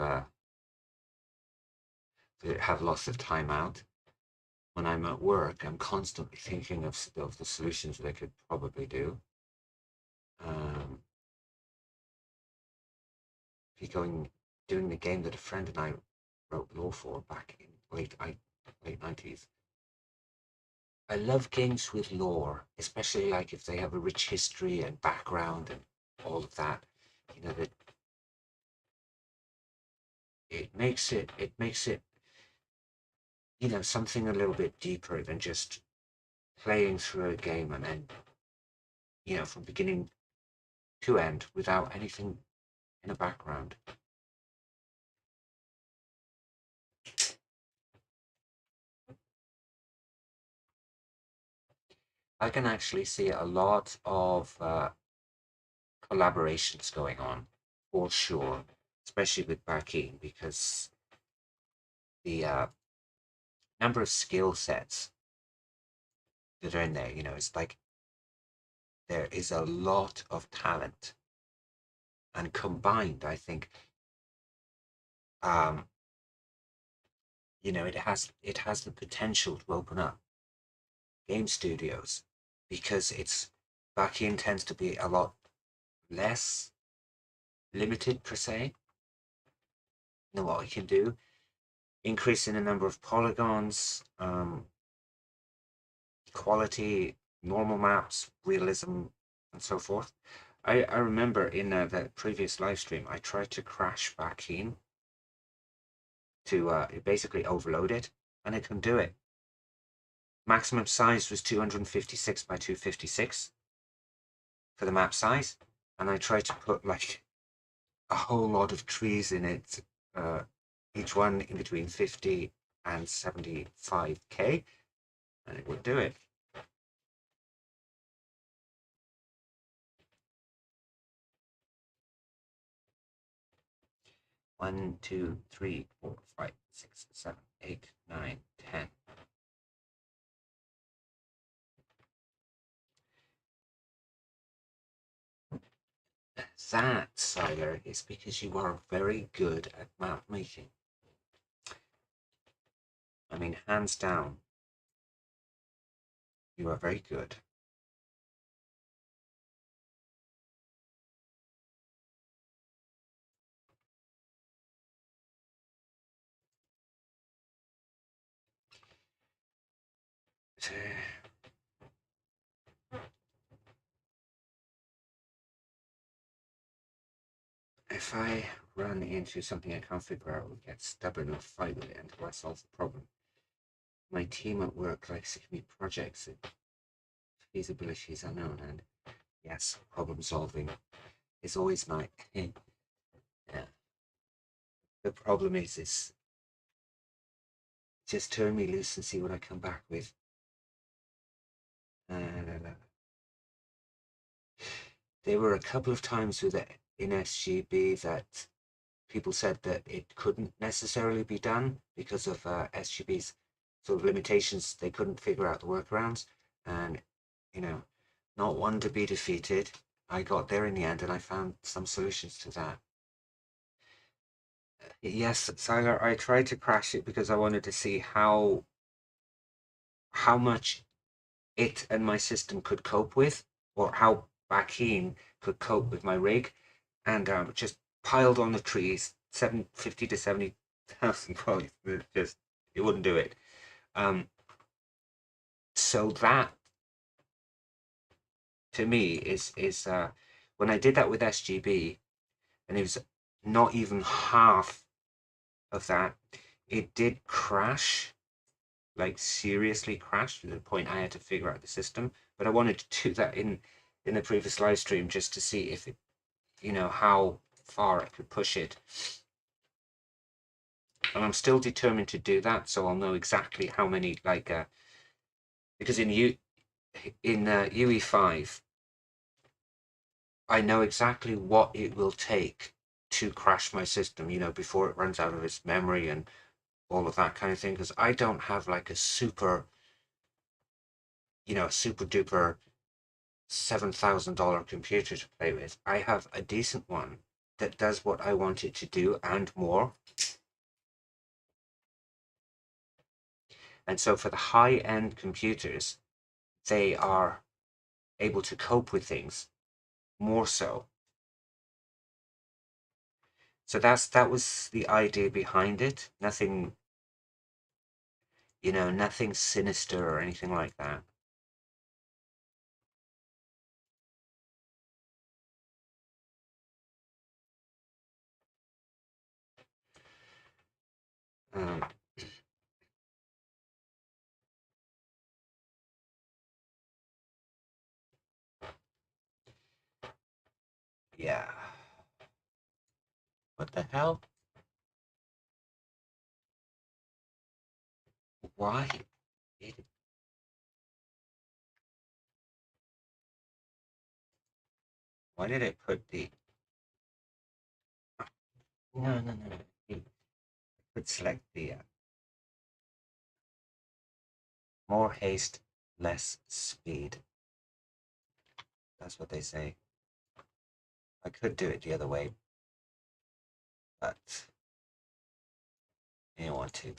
have lots of time out. When I'm at work, I'm constantly thinking of the solutions that I could probably do. Doing the game that a friend and I wrote law for back in late 90s. I love games with lore, especially like if they have a rich history and background and all of that. You know, that it makes it something a little bit deeper than just playing through a game and then from beginning to end without anything in the background. I can actually see a lot of collaborations going on, for sure, especially with Bakin, because the number of skill sets that are in there, it's like there is a lot of talent, and combined, I think, it has the potential to open up game studios because it's Bakin tends to be a lot less limited per se than what we can do. Increasing the number of polygons, quality, normal maps, realism, and so forth. I remember in the previous live stream, I tried to crash Bakin to basically overload it, and I couldn't do it. Maximum size was 256 by 256 for the map size, and I tried to put like a whole lot of trees in it, each one in between 50 and 75k, and it would do it. One, two, three, 4, 5, 6, 7, 8, 9, 10. That, sire, is because you are very good at map making. I mean, hands down, you are very good. If I run into something I can't figure out or get stubborn or fight with it until I solve the problem, my team at work likes to give me projects that feasibility is unknown, and yes, problem solving is always nice. Yeah. The problem is just turn me loose and see what I come back with. There were a couple of times with it in SGB that people said that it couldn't necessarily be done because of SGB's sort of limitations. They couldn't figure out the workarounds, and you know, not one to be defeated. I got there in the end, and I found some solutions to that. Yes, Siler, I tried to crash it because I wanted to see how much it and my system could cope with, or how Bakin could cope with my rig, and just piled on the trees, 750 to 70,000 points. It wouldn't do it. So that to me is when I did that with SGB, and it was not even half of that. It did crash, like seriously crash to the point I had to figure out the system. But I wanted to do that in the previous live stream just to see if it, how far I could push it. And I'm still determined to do that, so I'll know exactly how many, like, because in UE5, I know exactly what it will take to crash my system, before it runs out of its memory and all of that kind of thing. Because I don't have like a super duper $7,000 computer to play with. I have a decent one that does what I want it to do and more. And so for the high-end computers, they are able to cope with things more so. So that was the idea behind it. Nothing, nothing sinister or anything like that. Um, yeah. What the hell? Why? Why did it put the... No, no, no. It could select the more haste, less speed. That's what they say. I could do it the other way, but I don't want to.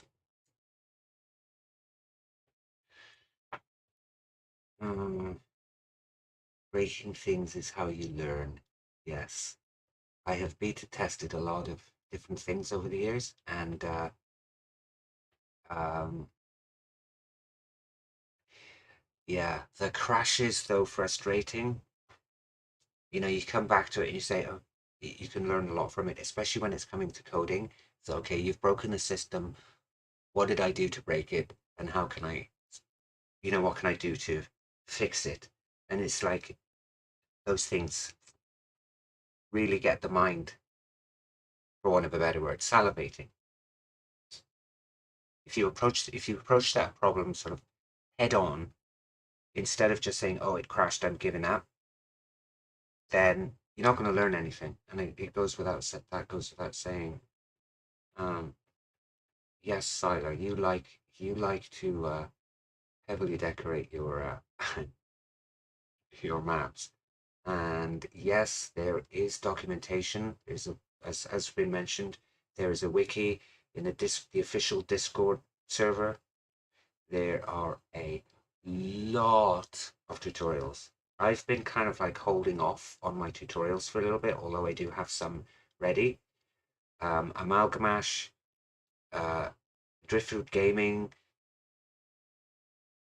Breaking things is how you learn. Yes. I have beta tested a lot of different things over the years, and um, yeah, the crashes, though frustrating, you come back to it and you say, oh, you can learn a lot from it, especially when it's coming to coding. So, okay, you've broken the system. What did I do to break it? And how can I, what can I do to fix it? And it's like those things really get the mind, for want of a better word, salivating. If you approach that problem sort of head on, instead of just saying, "Oh, it crashed, I'm giving up," then you're not going to learn anything. And it goes without that goes without saying. Um, yes, Siler, you like to heavily decorate your your maps. And yes, there is documentation. There's a, as has been mentioned, there is a wiki in the official Discord server. There are a lot of tutorials. I've been kind of like holding off on my tutorials for a little bit, although I do have some ready. Amalgamash, uh, Driftwood Gaming,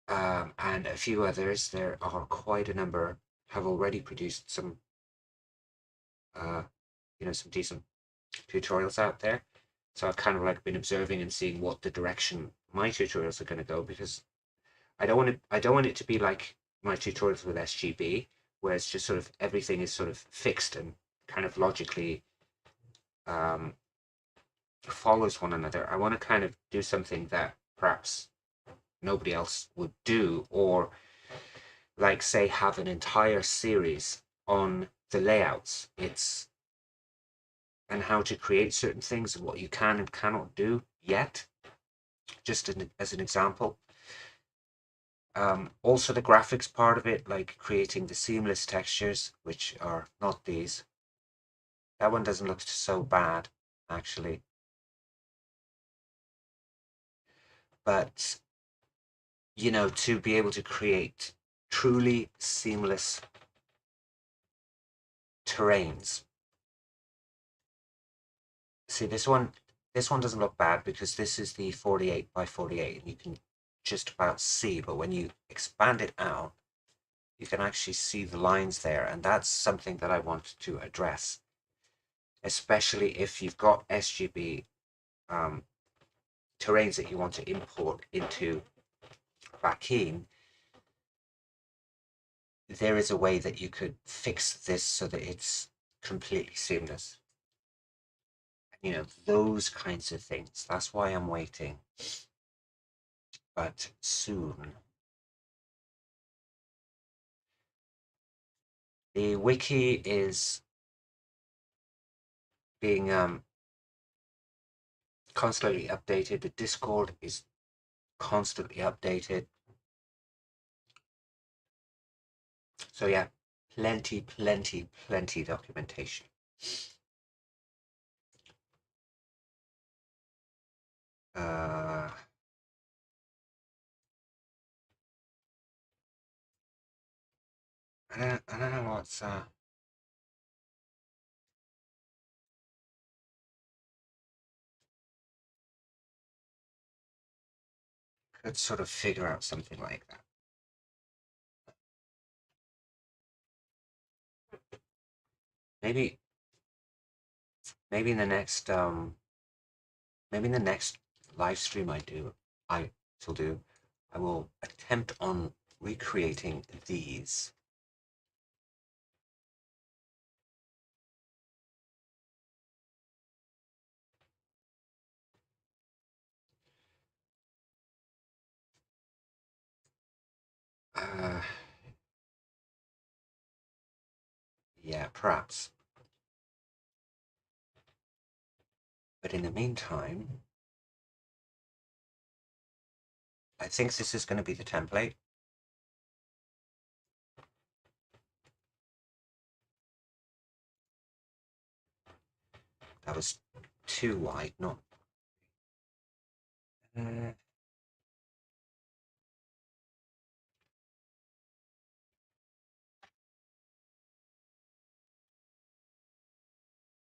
and a few others. There are quite a number have already produced some, uh, some decent tutorials out there. So I've kind of like been observing and seeing what the direction my tutorials are going to go, because I don't want it to be like my tutorials with SGB, where it's just sort of everything is sort of fixed and kind of logically um, follows one another. I want to kind of do something that perhaps nobody else would do, or like say have an entire series on the layouts. It's and how to create certain things and what you can and cannot do yet, just as an example. Also the graphics part of it, like creating the seamless textures, which are not these. That one doesn't look so bad, actually. But, to be able to create truly seamless terrains. See, this one doesn't look bad because this is the 48 by 48, and you can just about see, but when you expand it out, you can actually see the lines there, and that's something that I want to address, especially if you've got SGB terrains that you want to import into Bakin. There is a way that you could fix this so that it's completely seamless. Those kinds of things. That's why I'm waiting. But soon. The wiki is being constantly updated. The Discord is constantly updated. So yeah, plenty, plenty, plenty documentation. I don't know what's could sort of figure out something like that. Maybe maybe in the next live stream I shall do, I will attempt on recreating these. Uh, yeah, perhaps. But in the meantime, I think this is going to be the template. That was too wide, not.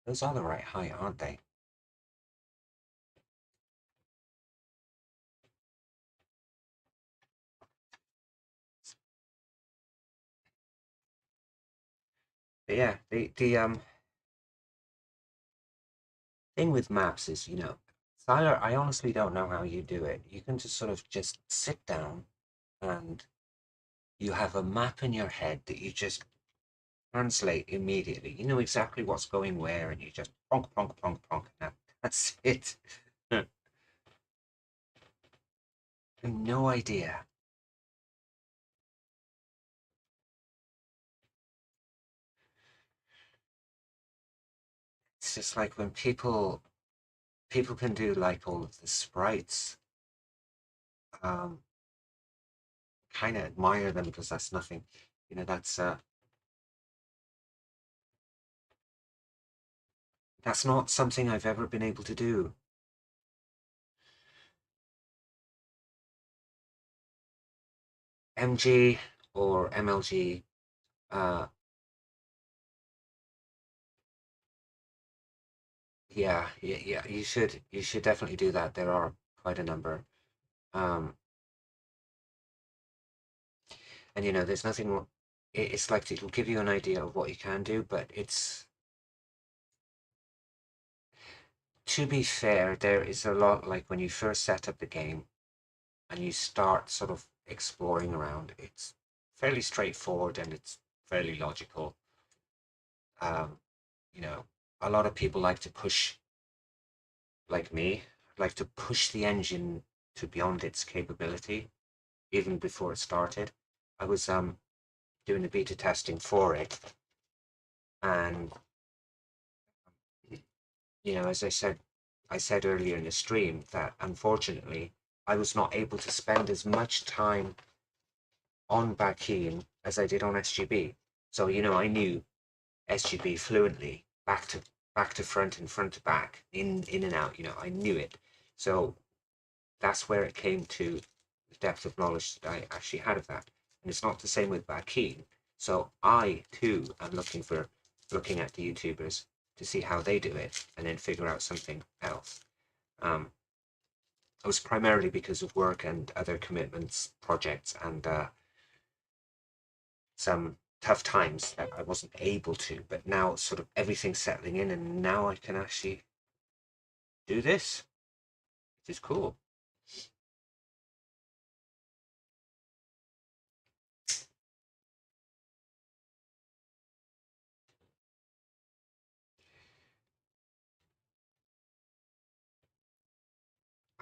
Those are the right height, aren't they? But yeah, the thing with maps is, Tyler, I honestly don't know how you do it. You can just sort of just sit down and you have a map in your head that you just translate immediately. You know exactly what's going where, and you just plonk, plonk, plonk, plonk, and that's it. No idea. it's just like when people can do like all of the sprites. Um, kind of admire them because that's nothing, that's not something I've ever been able to do. MG or MLG, uh, yeah, you should definitely do that. There are quite a number. Um, and there's nothing it's like it'll give you an idea of what you can do, but it's to be fair, there is a lot like when you first set up the game and you start sort of exploring around, it's fairly straightforward and it's fairly logical. Um, you know, a lot of people like to push, like me, like to push the engine to beyond its capability, even before it started. I was doing the beta testing for it, and as I said earlier in the stream that unfortunately I was not able to spend as much time on Bakin as I did on SGB. So I knew SGB fluently, back to front and front to back, in and out. I knew it. So that's where it came to the depth of knowledge that I actually had of that. And it's not the same with Bakin. So I too am looking at the YouTubers to see how they do it and then figure out something else. Um, it was primarily because of work and other commitments, projects, and some tough times that I wasn't able to. But now sort of everything's settling in, and now I can actually do this, which is cool.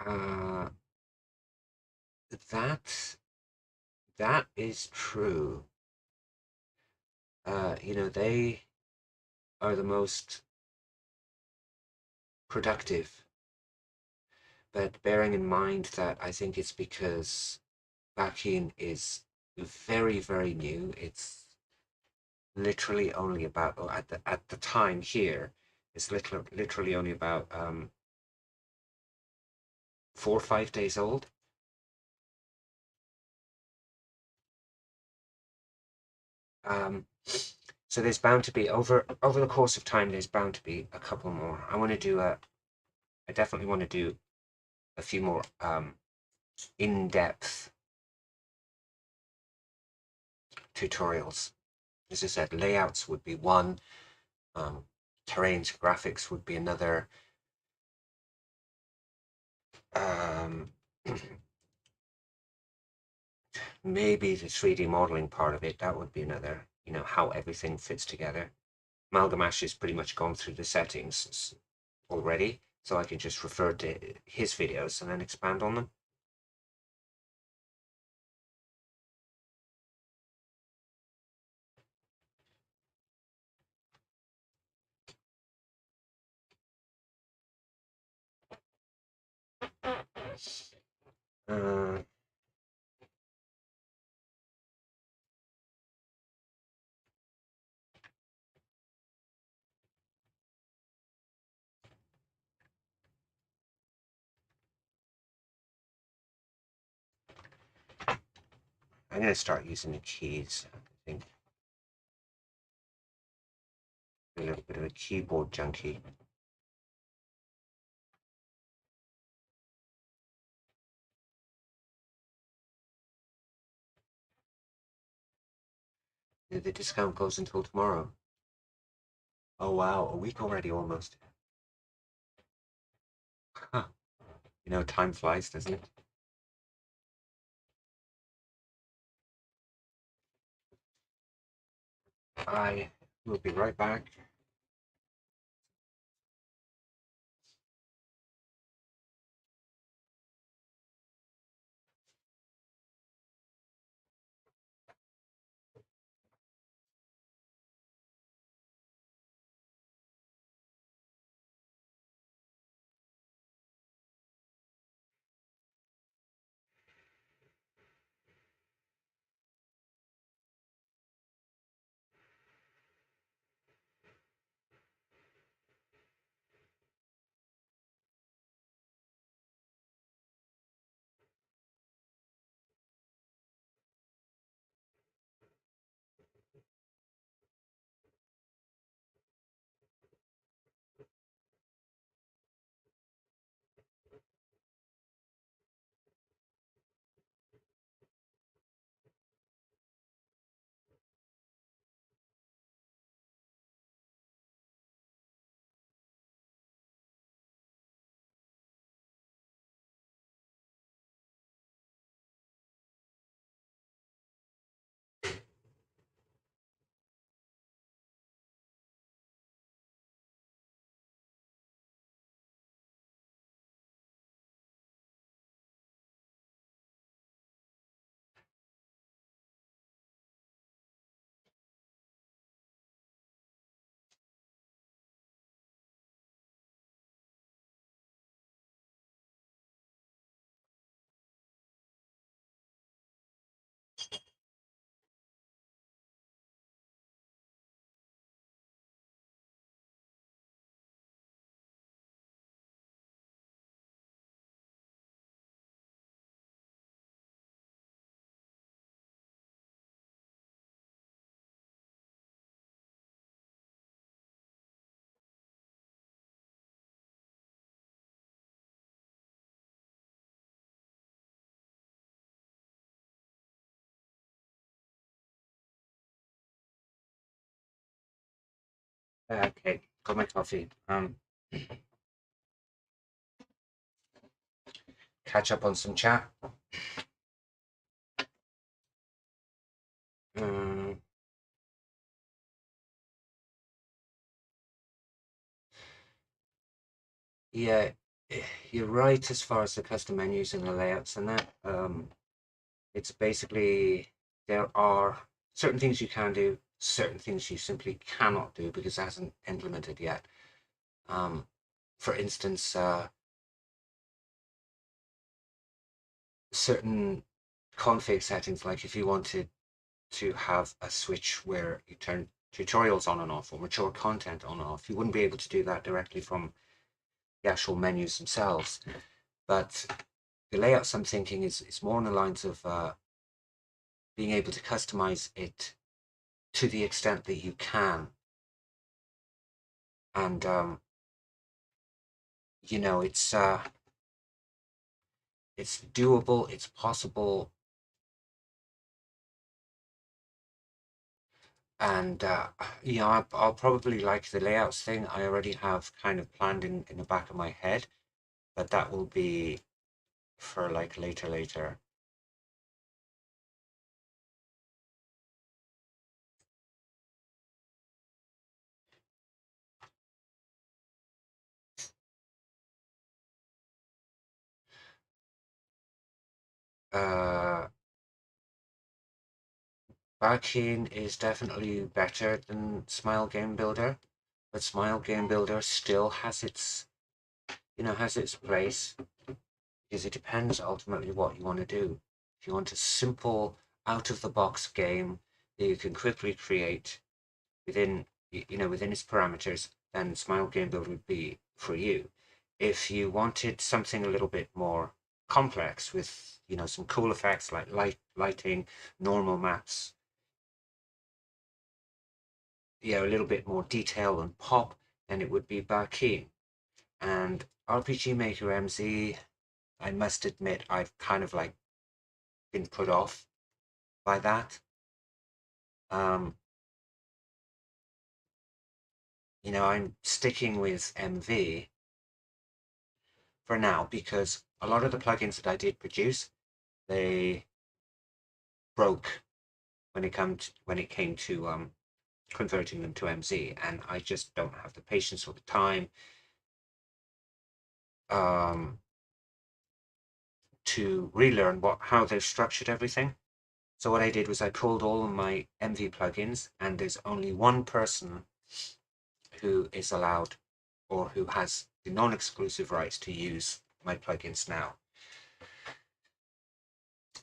Uh, that that is true. They are the most productive, but bearing in mind that I think it's because Bakin is very, very new. It's literally only about, or at the time here, it's literally only about 4 or 5 days old. Um, so there's bound to be over the course of time. There's bound to be a couple more. I definitely want to do a few more in-depth tutorials. As I said, layouts would be one. Terrains, graphics would be another. Um, maybe the 3D modeling part of it, that would be another. How everything fits together. Malgamash has pretty much gone through the settings already, so I can just refer to his videos and then expand on them. Uh, I'm going to start using the keys. I think a little bit of a keyboard junkie. The discount goes until tomorrow. Oh wow, a week already almost. Huh. Time flies, doesn't it? I will be right back. Okay, got my coffee. Catch up on some chat. Um, yeah, you're right as far as the custom menus and the layouts and that. It's basically there are certain things you can do, certain things you simply cannot do because it hasn't implemented yet. Um, for instance, certain config settings, like if you wanted to have a switch where you turn tutorials on and off or mature content on and off, you wouldn't be able to do that directly from the actual menus themselves. But the layouts I'm thinking is more on the lines of being able to customize it to the extent that you can. And you know, it's doable, it's possible, and you know, I'll probably like the layouts thing. I already have kind of planned in the back of my head, but that will be for like later. Uh, Bakin is definitely better than Smile Game Builder, but Smile Game Builder still has its, you know, has its place because it depends ultimately what you want to do. If you want a simple, out of the box game that you can quickly create within, you know, within its parameters, then Smile Game Builder would be for you. If you wanted something a little bit more complex with, you know, some cool effects like lighting, normal maps, you know, a little bit more detail and pop, then it would be Bakin. And RPG Maker MZ, I must admit, I've kind of like been put off by that. Um, you know, I'm sticking with MV for now because a lot of the plugins that I did produce, they broke when it came to converting them to MZ, and I just don't have the patience or the time um, to relearn how they've structured everything. So what I did was I pulled all of my MV plugins, and there's only one person who is allowed or who has the non-exclusive rights to use my plugins now.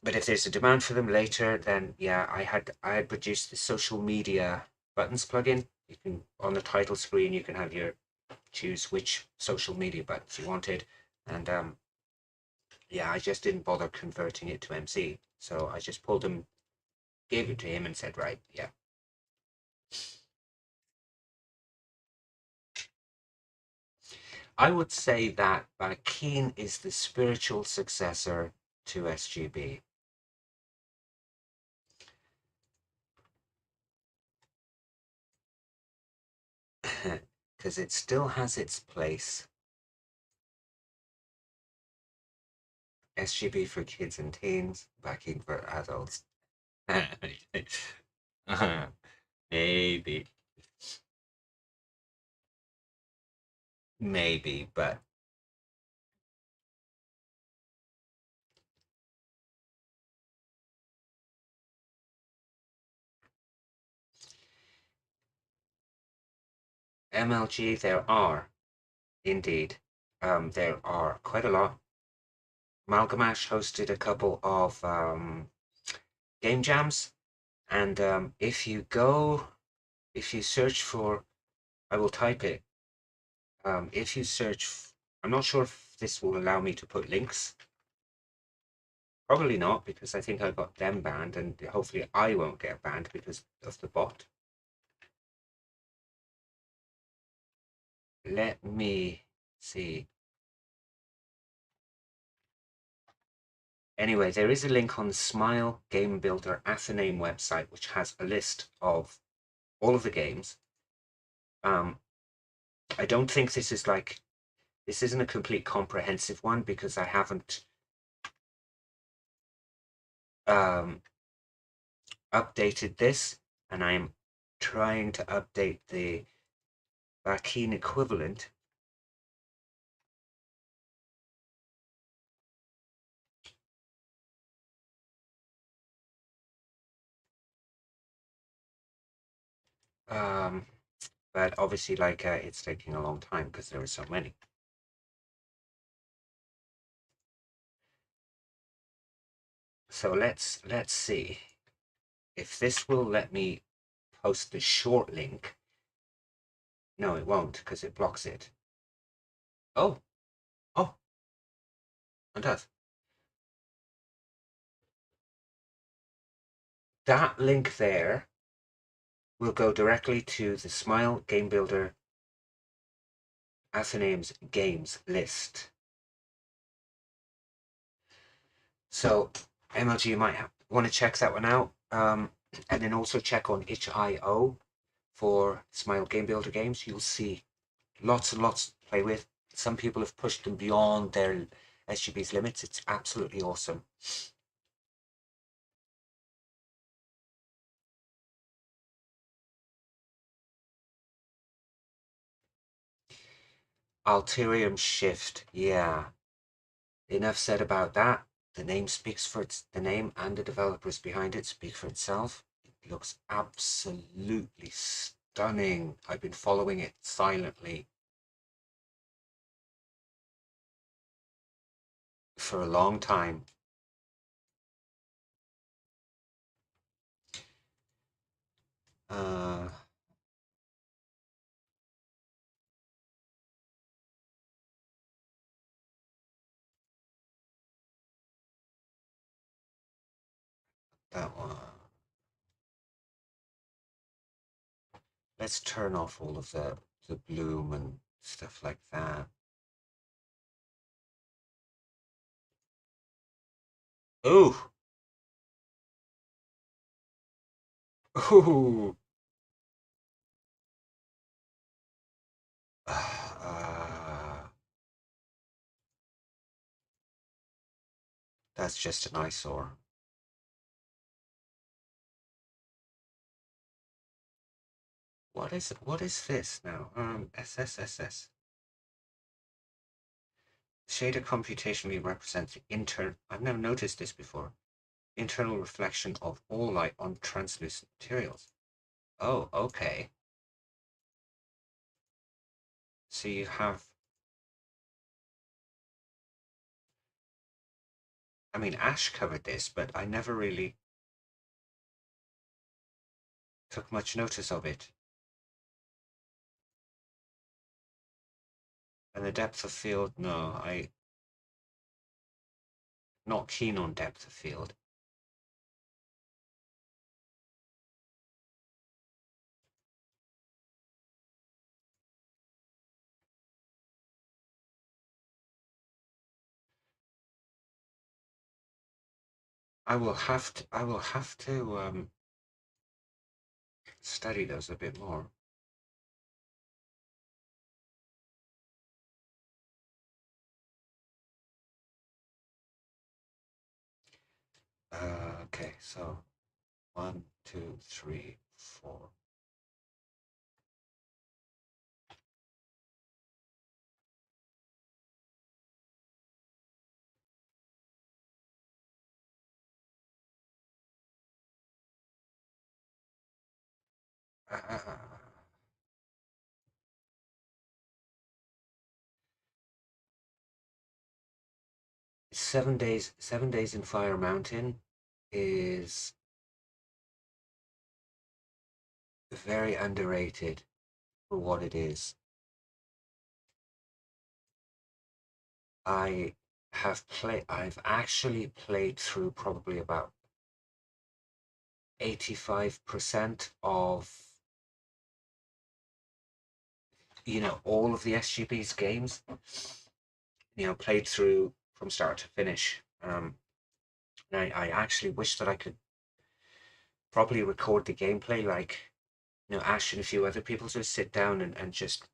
But if there's a demand for them later, then yeah, I had produced the social media buttons plugin. You can on the title screen you can have your choose which social media buttons you wanted, and yeah, I just didn't bother converting it to MC. So I just pulled them, gave it to him, and said, right, yeah. I would say that Bakin is the spiritual successor to SGB. Because it still has its place. SGB for kids and teens, Bakin for adults. Maybe, maybe, but MLG there are indeed. There are quite a lot. Malgamash hosted a couple of game jams, and if you search for, I will type it. If you search, I'm not sure if this will allow me to put links. Probably not, because I think I got them banned, and hopefully I won't get banned because of the bot. Let me see. Anyway, there is a link on the Smile Game Builder Athenaeum website, which has a list of all of the games. I don't think this is like, this isn't a complete comprehensive one because I haven't updated this, and I'm trying to update the Bakin equivalent. Um, but obviously, like, it's taking a long time because there are so many. So let's see if this will let me post the short link. No, it won't because it blocks it. Oh, oh, it does. That link there will go directly to the Smile Game Builder Athenaeum's games list. So MLG, you might want to check that one out. And then also check on itch.io for Smile Game Builder games. You'll see lots and lots to play with. Some people have pushed them beyond their SGB's limits. It's absolutely awesome. Alterium Shift, yeah. Enough said about that. The name speaks for the name and the developers behind it speak for itself. It looks absolutely stunning. I've been following it silently for a long time. Uh, that one. Let's turn off all of the bloom and stuff like that. Ooh, ooh. That's just an eyesore. What is it? What is this now? SSSS. Shader computationally represents the internal. I've never noticed this before. Internal reflection of all light on translucent materials. Oh, okay. So you have. I mean, Ash covered this, but I never really took much notice of it. And the depth of field, no, I'm not keen on depth of field. I will have to study those a bit more. Okay, so 1, 2, 3, 4. 7 days. 7 days in Fire Mountain is very underrated for what it is. I've actually played through probably about 85% of, all of the SGB's games, played through from start to finish. And I actually wish that I could probably record the gameplay like Ash and a few other people just sit down and just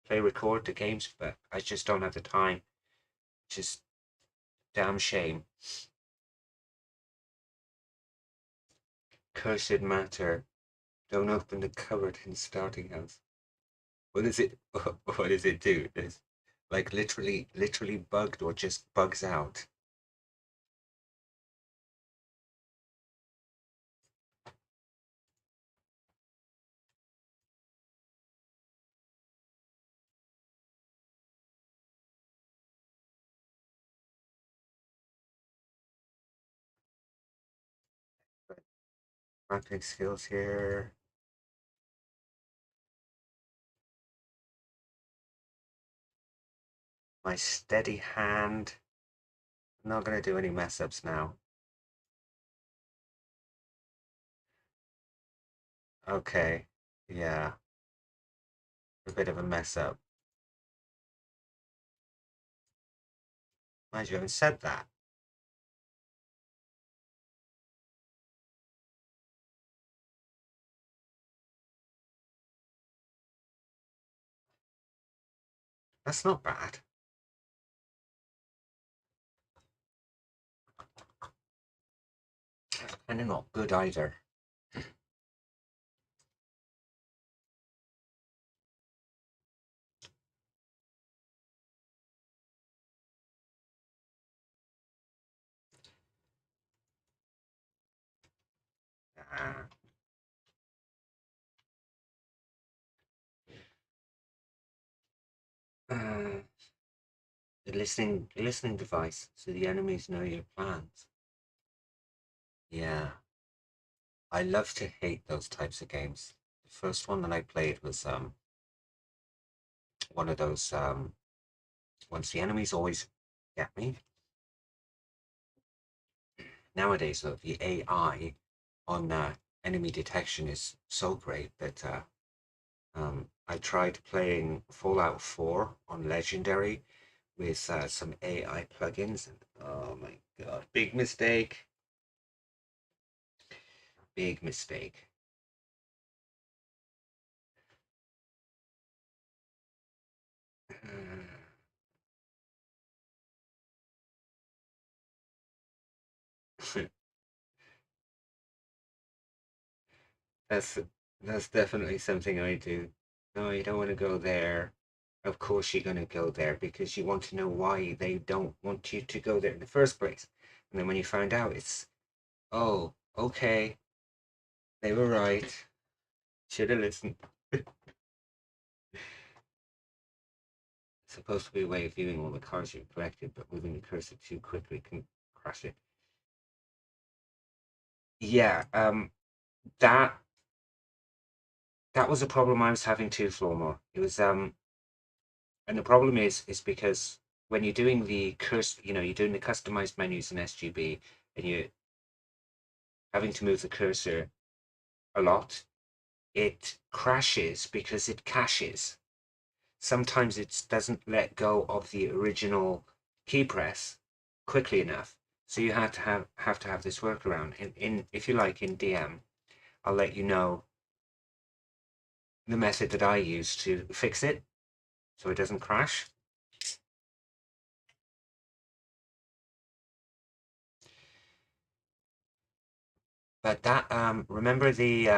record the games, but I just don't have the time. Just damn shame. Cursed matter. Don't open the cupboard in starting house. What is it? What does it do? It's like literally bugged or just bugs out. Crafting skills here. My steady hand. I'm not gonna do any mess ups now. Okay. Yeah. A bit of a mess up. Mind you haven't said that. That's not bad. That's kind of not good either. Uh, uh, the listening device, so the enemies know your plans. Yeah, I love to hate those types of games. The first one that I played was one of those once the enemies always get me. Nowadays, though, the AI on enemy detection is so great that I tried playing Fallout 4 on Legendary with some AI plugins, and oh my god, big mistake. Big mistake. that's that's definitely something I do. No, you don't want to go there. Of course you're going to go there because you want to know why they don't want you to go there in the first place. And then when you find out, it's, oh, okay, they were right. Should have listened. It's supposed to be a way of viewing all the cars you've collected, but moving the cursor too quickly can crash it. Yeah, that that was a problem I was having too, Flormore. It was and the problem is because when you're doing the cursor, you're doing the customized menus in SGB, and you're having to move the cursor a lot, it crashes because it caches. Sometimes it doesn't let go of the original key press quickly enough. So you have to have this workaround. In if you like in DM, I'll let you know the method that I use to fix it so it doesn't crash. But that remember the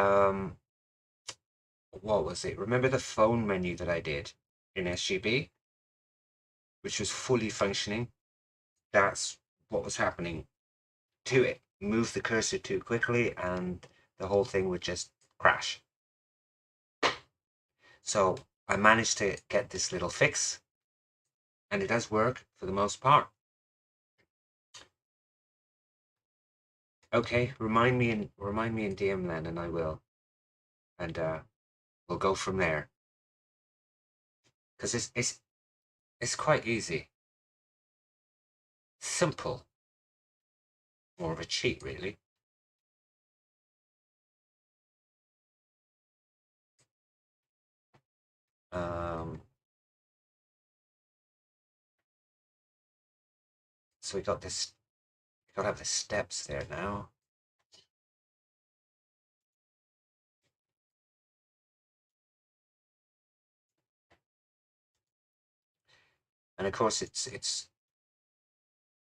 what was it? Remember the phone menu that I did in SGB, which was fully functioning? That's what was happening to it. Move the cursor too quickly and the whole thing would just crash. So I managed to get this little fix, and it does work for the most part. Okay, remind me in DM then, and I will, and we'll go from there because it's quite easy, simple, more of a cheat really. Um, so we got this. We got to have the steps there now. And of course, it's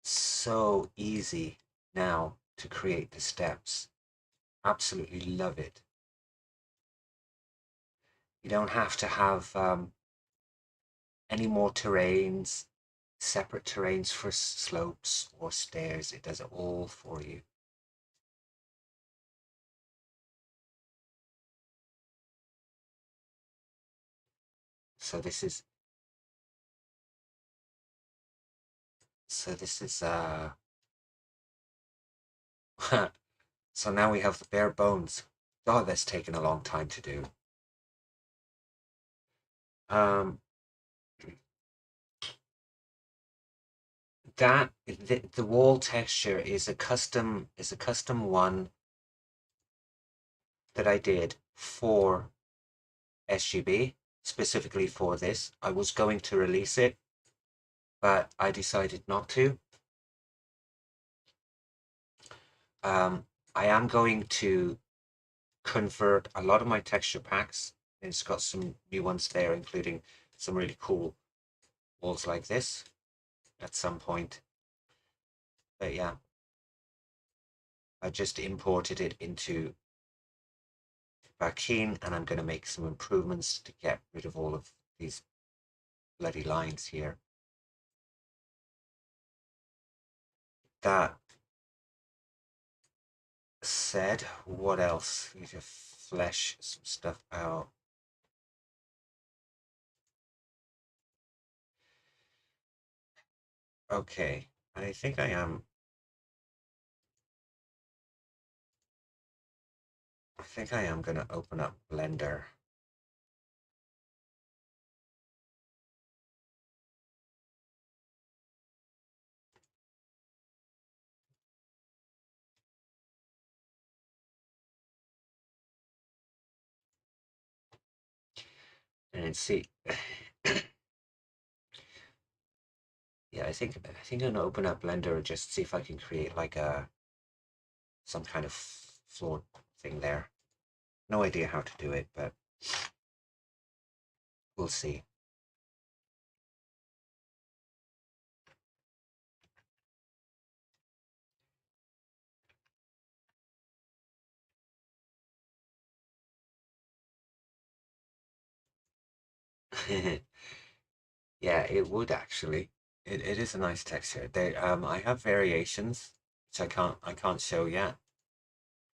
so easy now to create the steps. Absolutely love it. You don't have to have any more terrains, separate terrains for slopes or stairs. It does it all for you. So this is so this is so now we have the bare bones. God, that's taken a long time to do. Um, that the wall texture is a custom one that I did for SGB, specifically for this. I was going to release it, but I decided not to. I am going to convert a lot of my texture packs. It's got some new ones there, including some really cool walls like this at some point. But yeah, I just imported it into Bakin, and I'm going to make some improvements to get rid of all of these bloody lines here. That said, what else? We need to flesh some stuff out. Okay, I think I am. I think I am going to open up Blender. And see. Yeah, I think I'm gonna open up Blender and just see if I can create like a some kind of floor thing there. No idea how to do it, but we'll see. Yeah, it would actually. It is a nice texture. I have variations which I can't show yet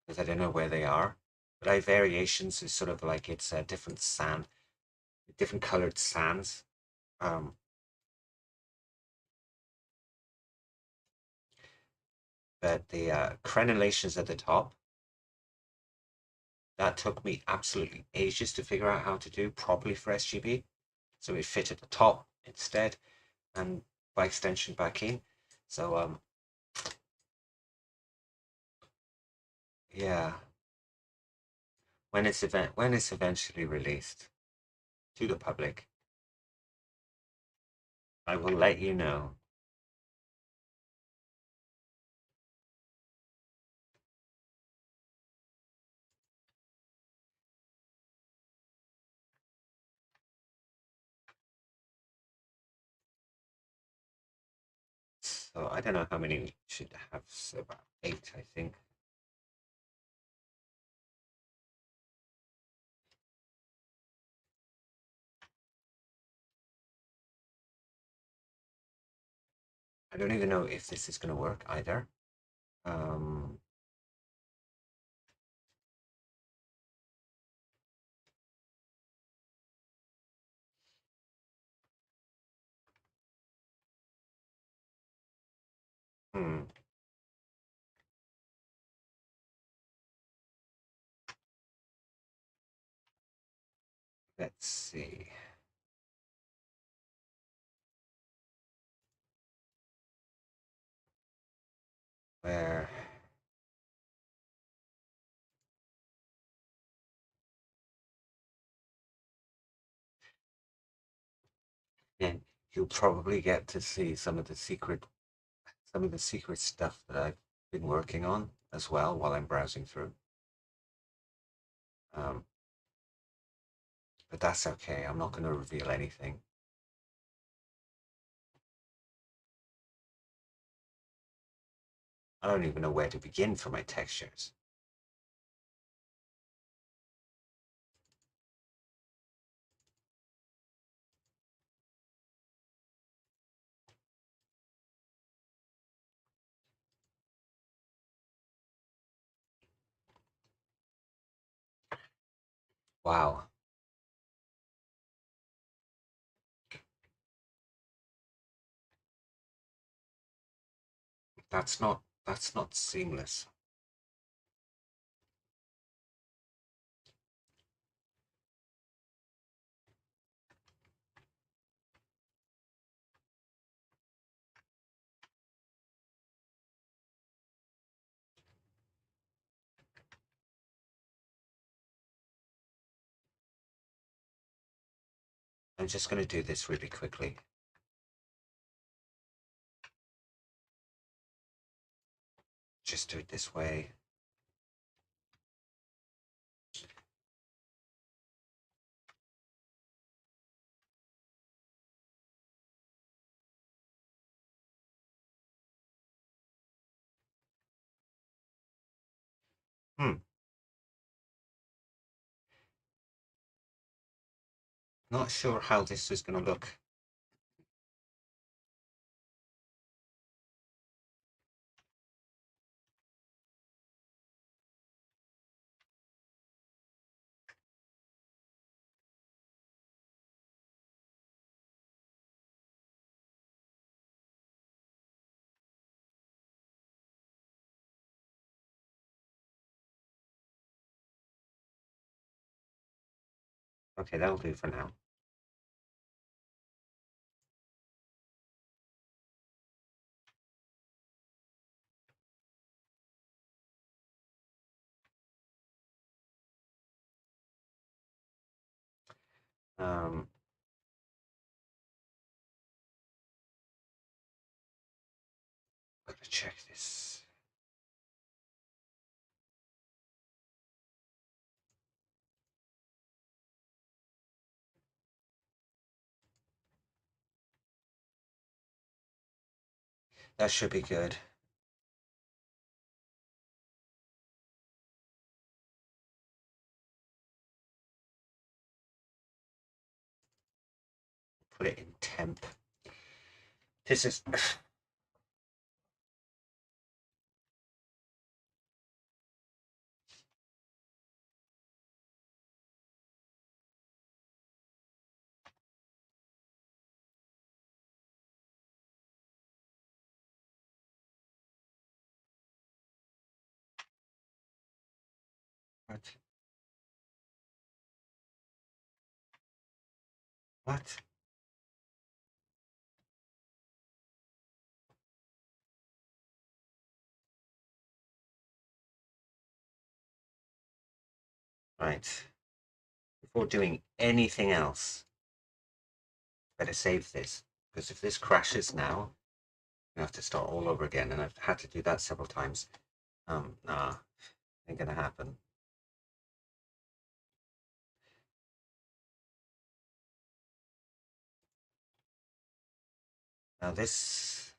because I don't know where they are. But I have variations is sort of like it's a different sand, different colored sands. Um, but the crenellations at the top, that took me absolutely ages to figure out how to do properly for SGB. So it fit at the top instead, and by extension back in. So yeah, when it's eventually released to the public, I will let you know. So I don't know how many we should have. So about 8, I think. I don't even know if this is going to work either. Um, hmm. Let's see. Where and you'll probably get to see some of the secret stuff that I've been working on as well while I'm browsing through. Um, but that's okay. I'm not going to reveal anything. I don't even know where to begin for my textures. Wow. That's not seamless. I'm just going to do this really quickly. Just do it this way. Not sure how this is going to look. Okay, that'll do for now. Um, Gotta check this. That should be good. Put it in temp. This is what? What? Right. Before doing anything else, better save this. Because if this crashes now, I have to start all over again, and I've had to do that several times. Nah, ain't gonna happen. Now this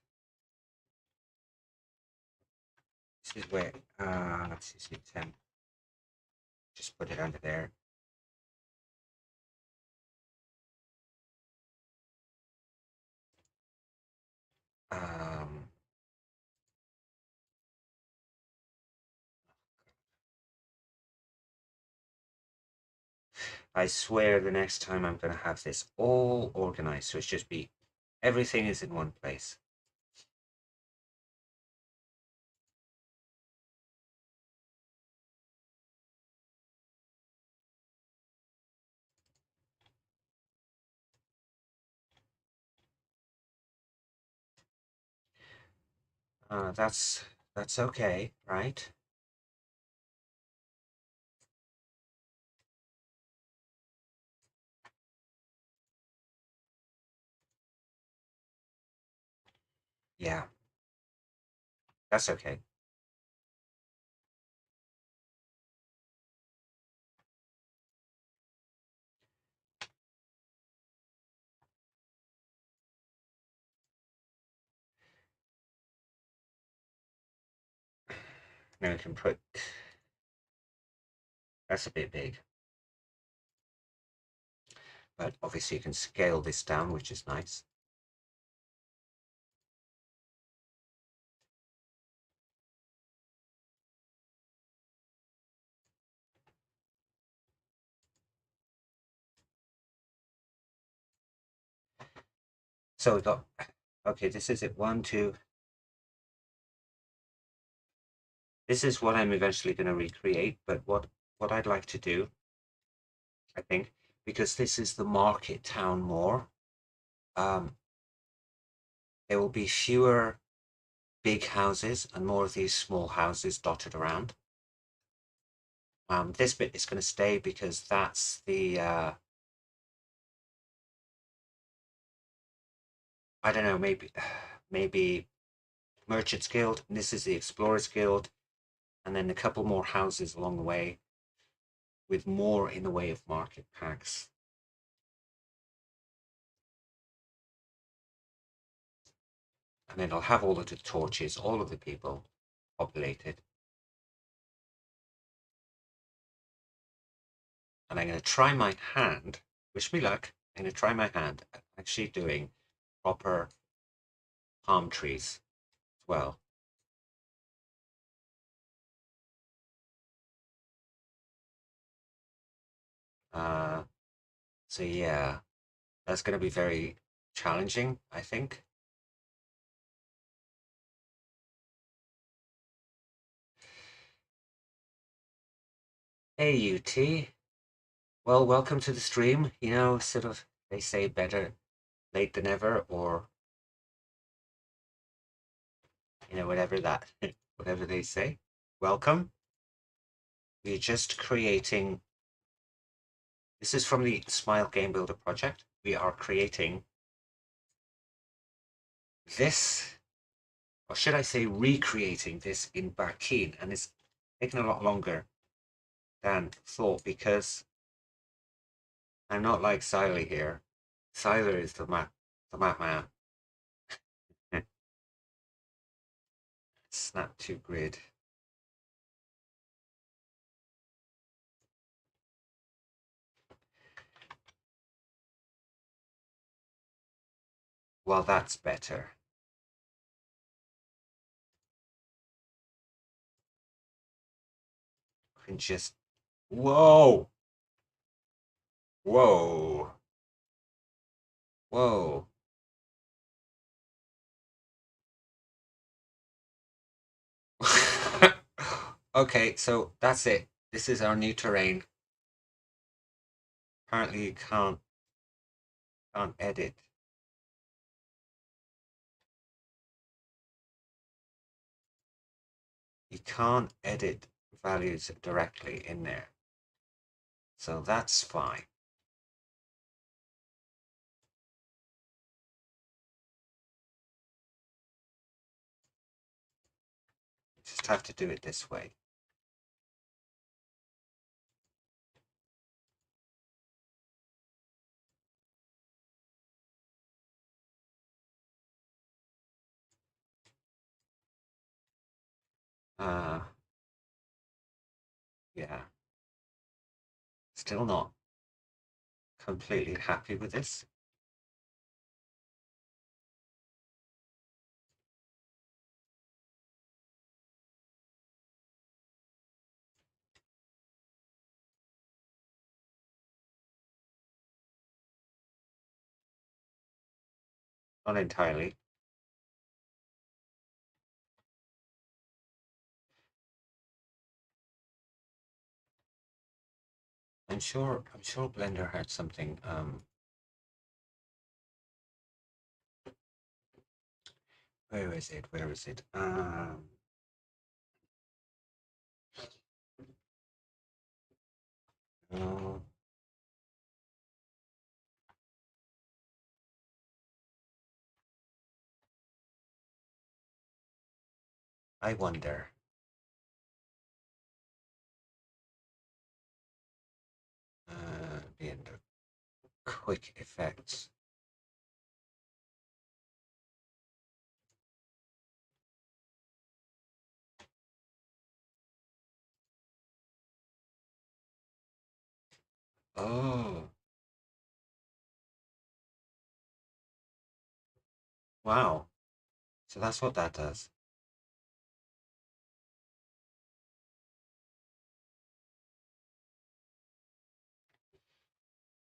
is where let's see, temp. Just put it under there. Um, I swear the next time I'm gonna have this all organized, so it's just be everything is in one place. That's okay, right? Yeah, that's okay. Now we can put, that's a bit big, but obviously you can scale this down, which is nice. So we got, okay, this is it, 1, 2. This is what I'm eventually going to recreate, but what I'd like to do, I think, because this is the market town more, there will be fewer big houses and more of these small houses dotted around. This bit is going to stay because that's the, I don't know, maybe Merchants Guild, and this is the Explorers Guild, and then a couple more houses along the way with more in the way of market packs. And then I'll have all of the torches, all of the people populated. And I'm going to try my hand, wish me luck, I'm going to try my hand at actually doing proper palm trees as well. So yeah, that's going to be very challenging, I think. Hey, UT. Well, welcome to the stream. You know, sort of, they say better late than ever, or, you know, whatever that, whatever they say. Welcome. We're just creating, this is from the Smile Game Builder project. We are creating this, or should I say recreating this in Bakin, and it's taken a lot longer than thought because I'm not like Siler here. Siler is the map man. Snap to grid. Well, that's better. Can just, whoa, whoa, whoa. Okay, so that's it. This is our new terrain. Apparently you can't edit. You can't edit values directly in there. So that's fine. You just have to do it this way. Uh, yeah. Still not completely happy with this. Not entirely. I'm sure Blender had something. Where is it? Where is it? Oh, I wonder. The end of quick effects. Oh, wow. So that's what that does.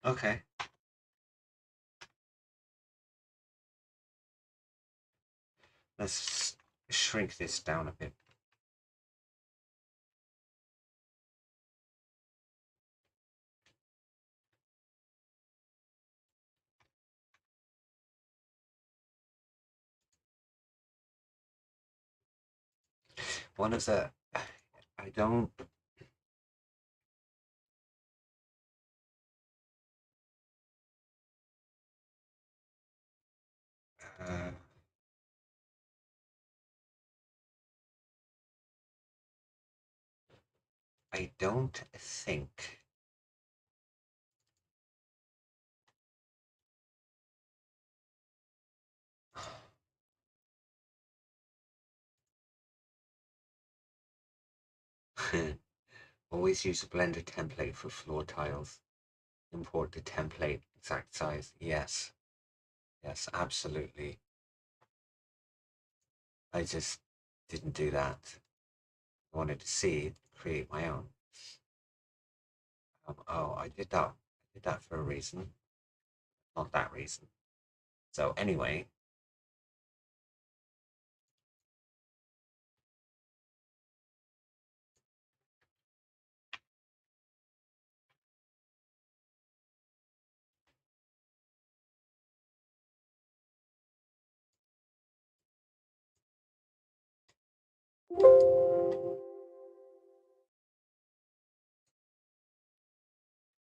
Okay. Let's shrink this down a bit. One of the, I don't, uh, I don't think, always use a Blender template for floor tiles. Import the template exact size. Yes, yes, absolutely. I just didn't do that. I wanted to see, create my own. Oh, I did that. I did that for a reason, not that reason. So anyway,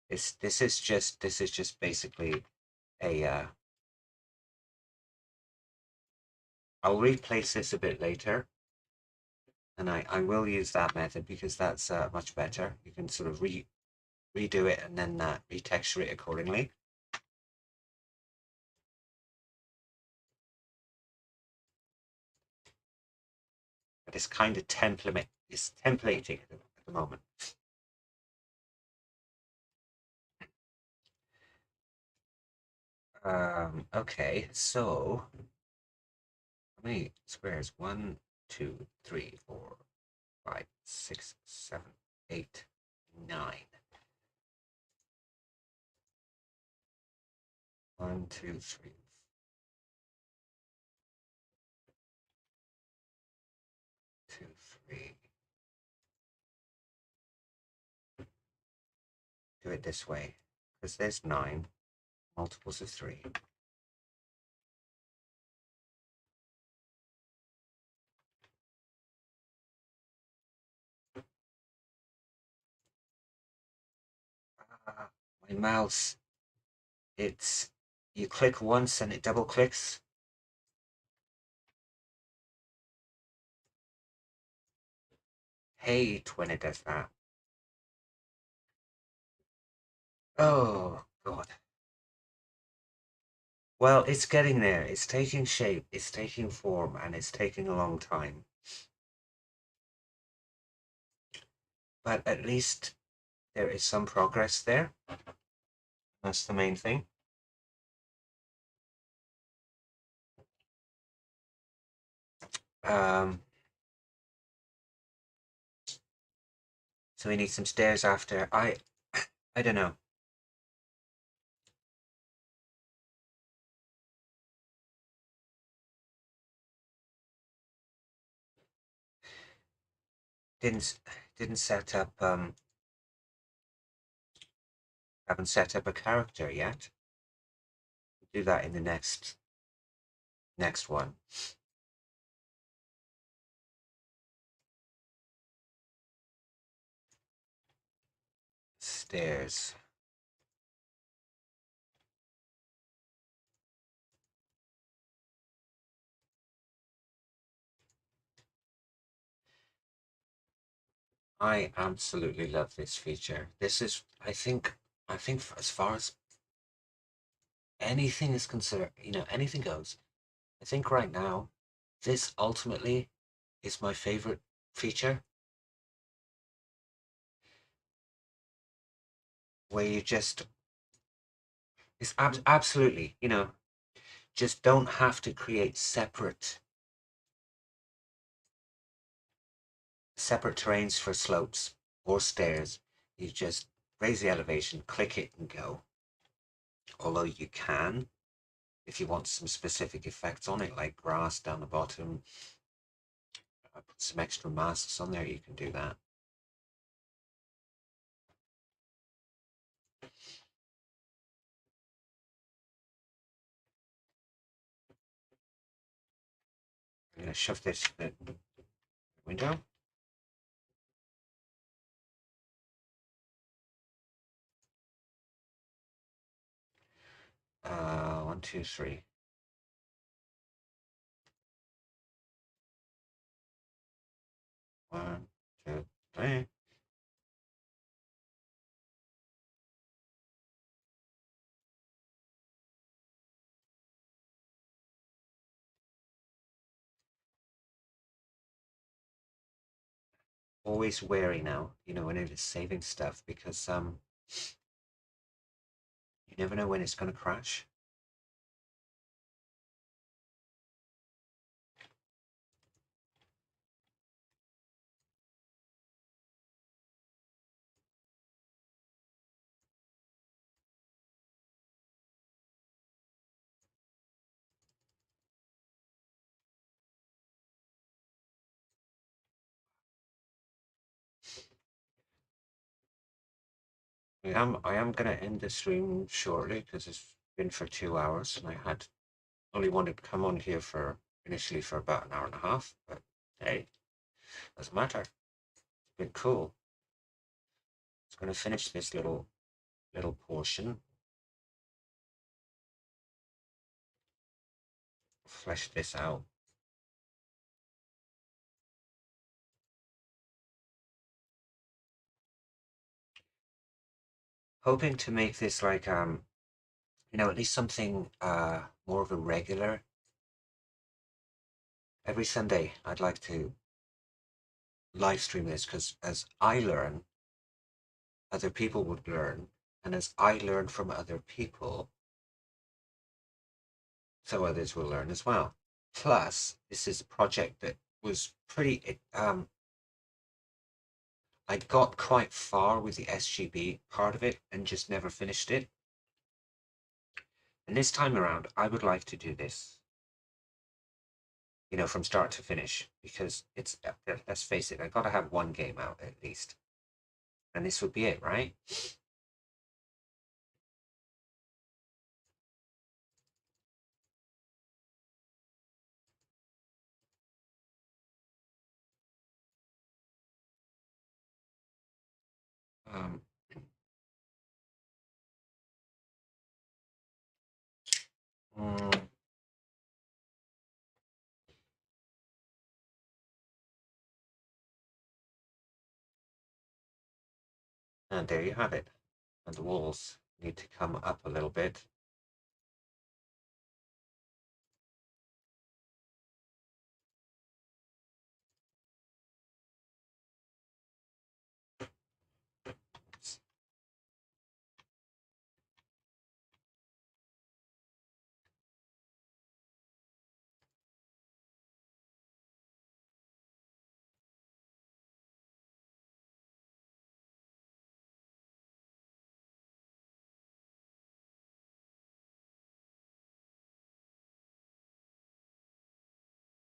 this is just basically a. I'll replace this a bit later, and I will use that method because that's much better. You can sort of redo it and then retexture it accordingly. But it's kind of it's templating at the moment. Okay, so how many squares? 1, 2, 3, 4, 5, 6, 7, 8, 9. 1, 2, 3, 2, 3. Do it this way because there's 9 multiples of 3. Uh, my mouse, it's you click once and it double clicks. Hate when it does that. Oh God. Well, it's getting there. It's taking shape. It's taking form, and it's taking a long time. But at least there is some progress there. That's the main thing. Um, so we need some stairs after. I don't know. Didn't didn't set up. Haven't set up a character yet. Do that in the next one. Stairs. I absolutely love this feature. This is, I think as far as anything is concerned, anything goes. I think right now, this ultimately is my favorite feature. where you just, it's absolutely, you know, just don't have to create separate terrains for slopes or stairs. You just raise the elevation, click it and go. Although you can, if you want some specific effects on it, like grass down the bottom, put some extra masks on there, you can do that. I'm going to shove this in the window. One, two, three. One, two, three. Always wary now, you know, when it is saving stuff, because you never know when it's going to crash. I am going to end the stream shortly because it's been for 2 hours, and I had only wanted to come on here for initially for about an hour and a half, but hey, doesn't matter. It's been cool. It's going to finish this little portion, flesh this out. Hoping to make this like you know, at least something more of a regular. Every Sunday I'd like to live stream this, because as I learn, other people would learn, and as I learn from other people, so others will learn as well. Plus, this is a project that was pretty I got quite far with the SGB part of it and just never finished it. And this time around, I would like to do this, you know, from start to finish, because it's, let's face it, I got to have one game out at least. And this would be it, right? Um, mm, and there you have it. And the walls need to come up a little bit.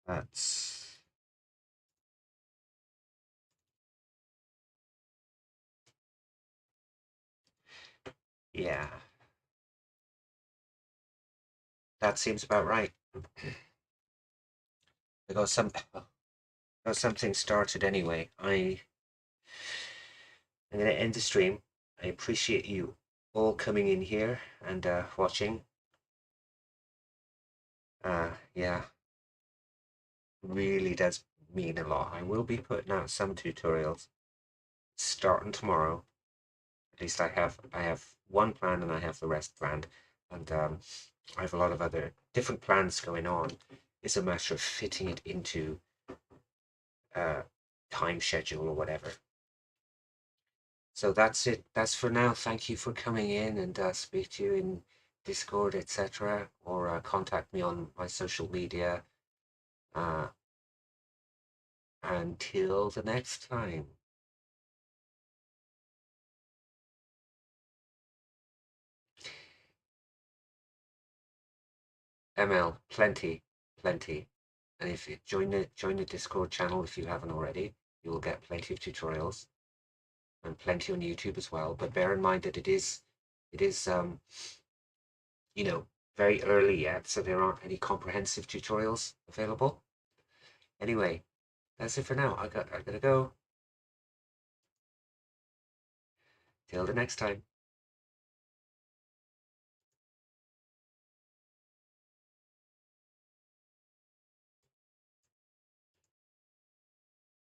That's, yeah, that seems about right. I got something started anyway. I'm gonna end the stream. I appreciate you all coming in here and watching. Yeah, really does mean a lot. I will be putting out some tutorials starting tomorrow. At least I have one plan and I have the rest planned, and I have a lot of other different plans going on. It's a matter of fitting it into a time schedule or whatever. So that's it. That's for now. Thank you for coming in, and speak to you in Discord, etc., or contact me on my social media. Uh, until the next time. ML, plenty, plenty. And if you join the Discord channel if you haven't already, you will get plenty of tutorials and plenty on YouTube as well. But bear in mind that it is you know, very early yet, so there aren't any comprehensive tutorials available. Anyway, that's it for now. I gotta go. Till the next time.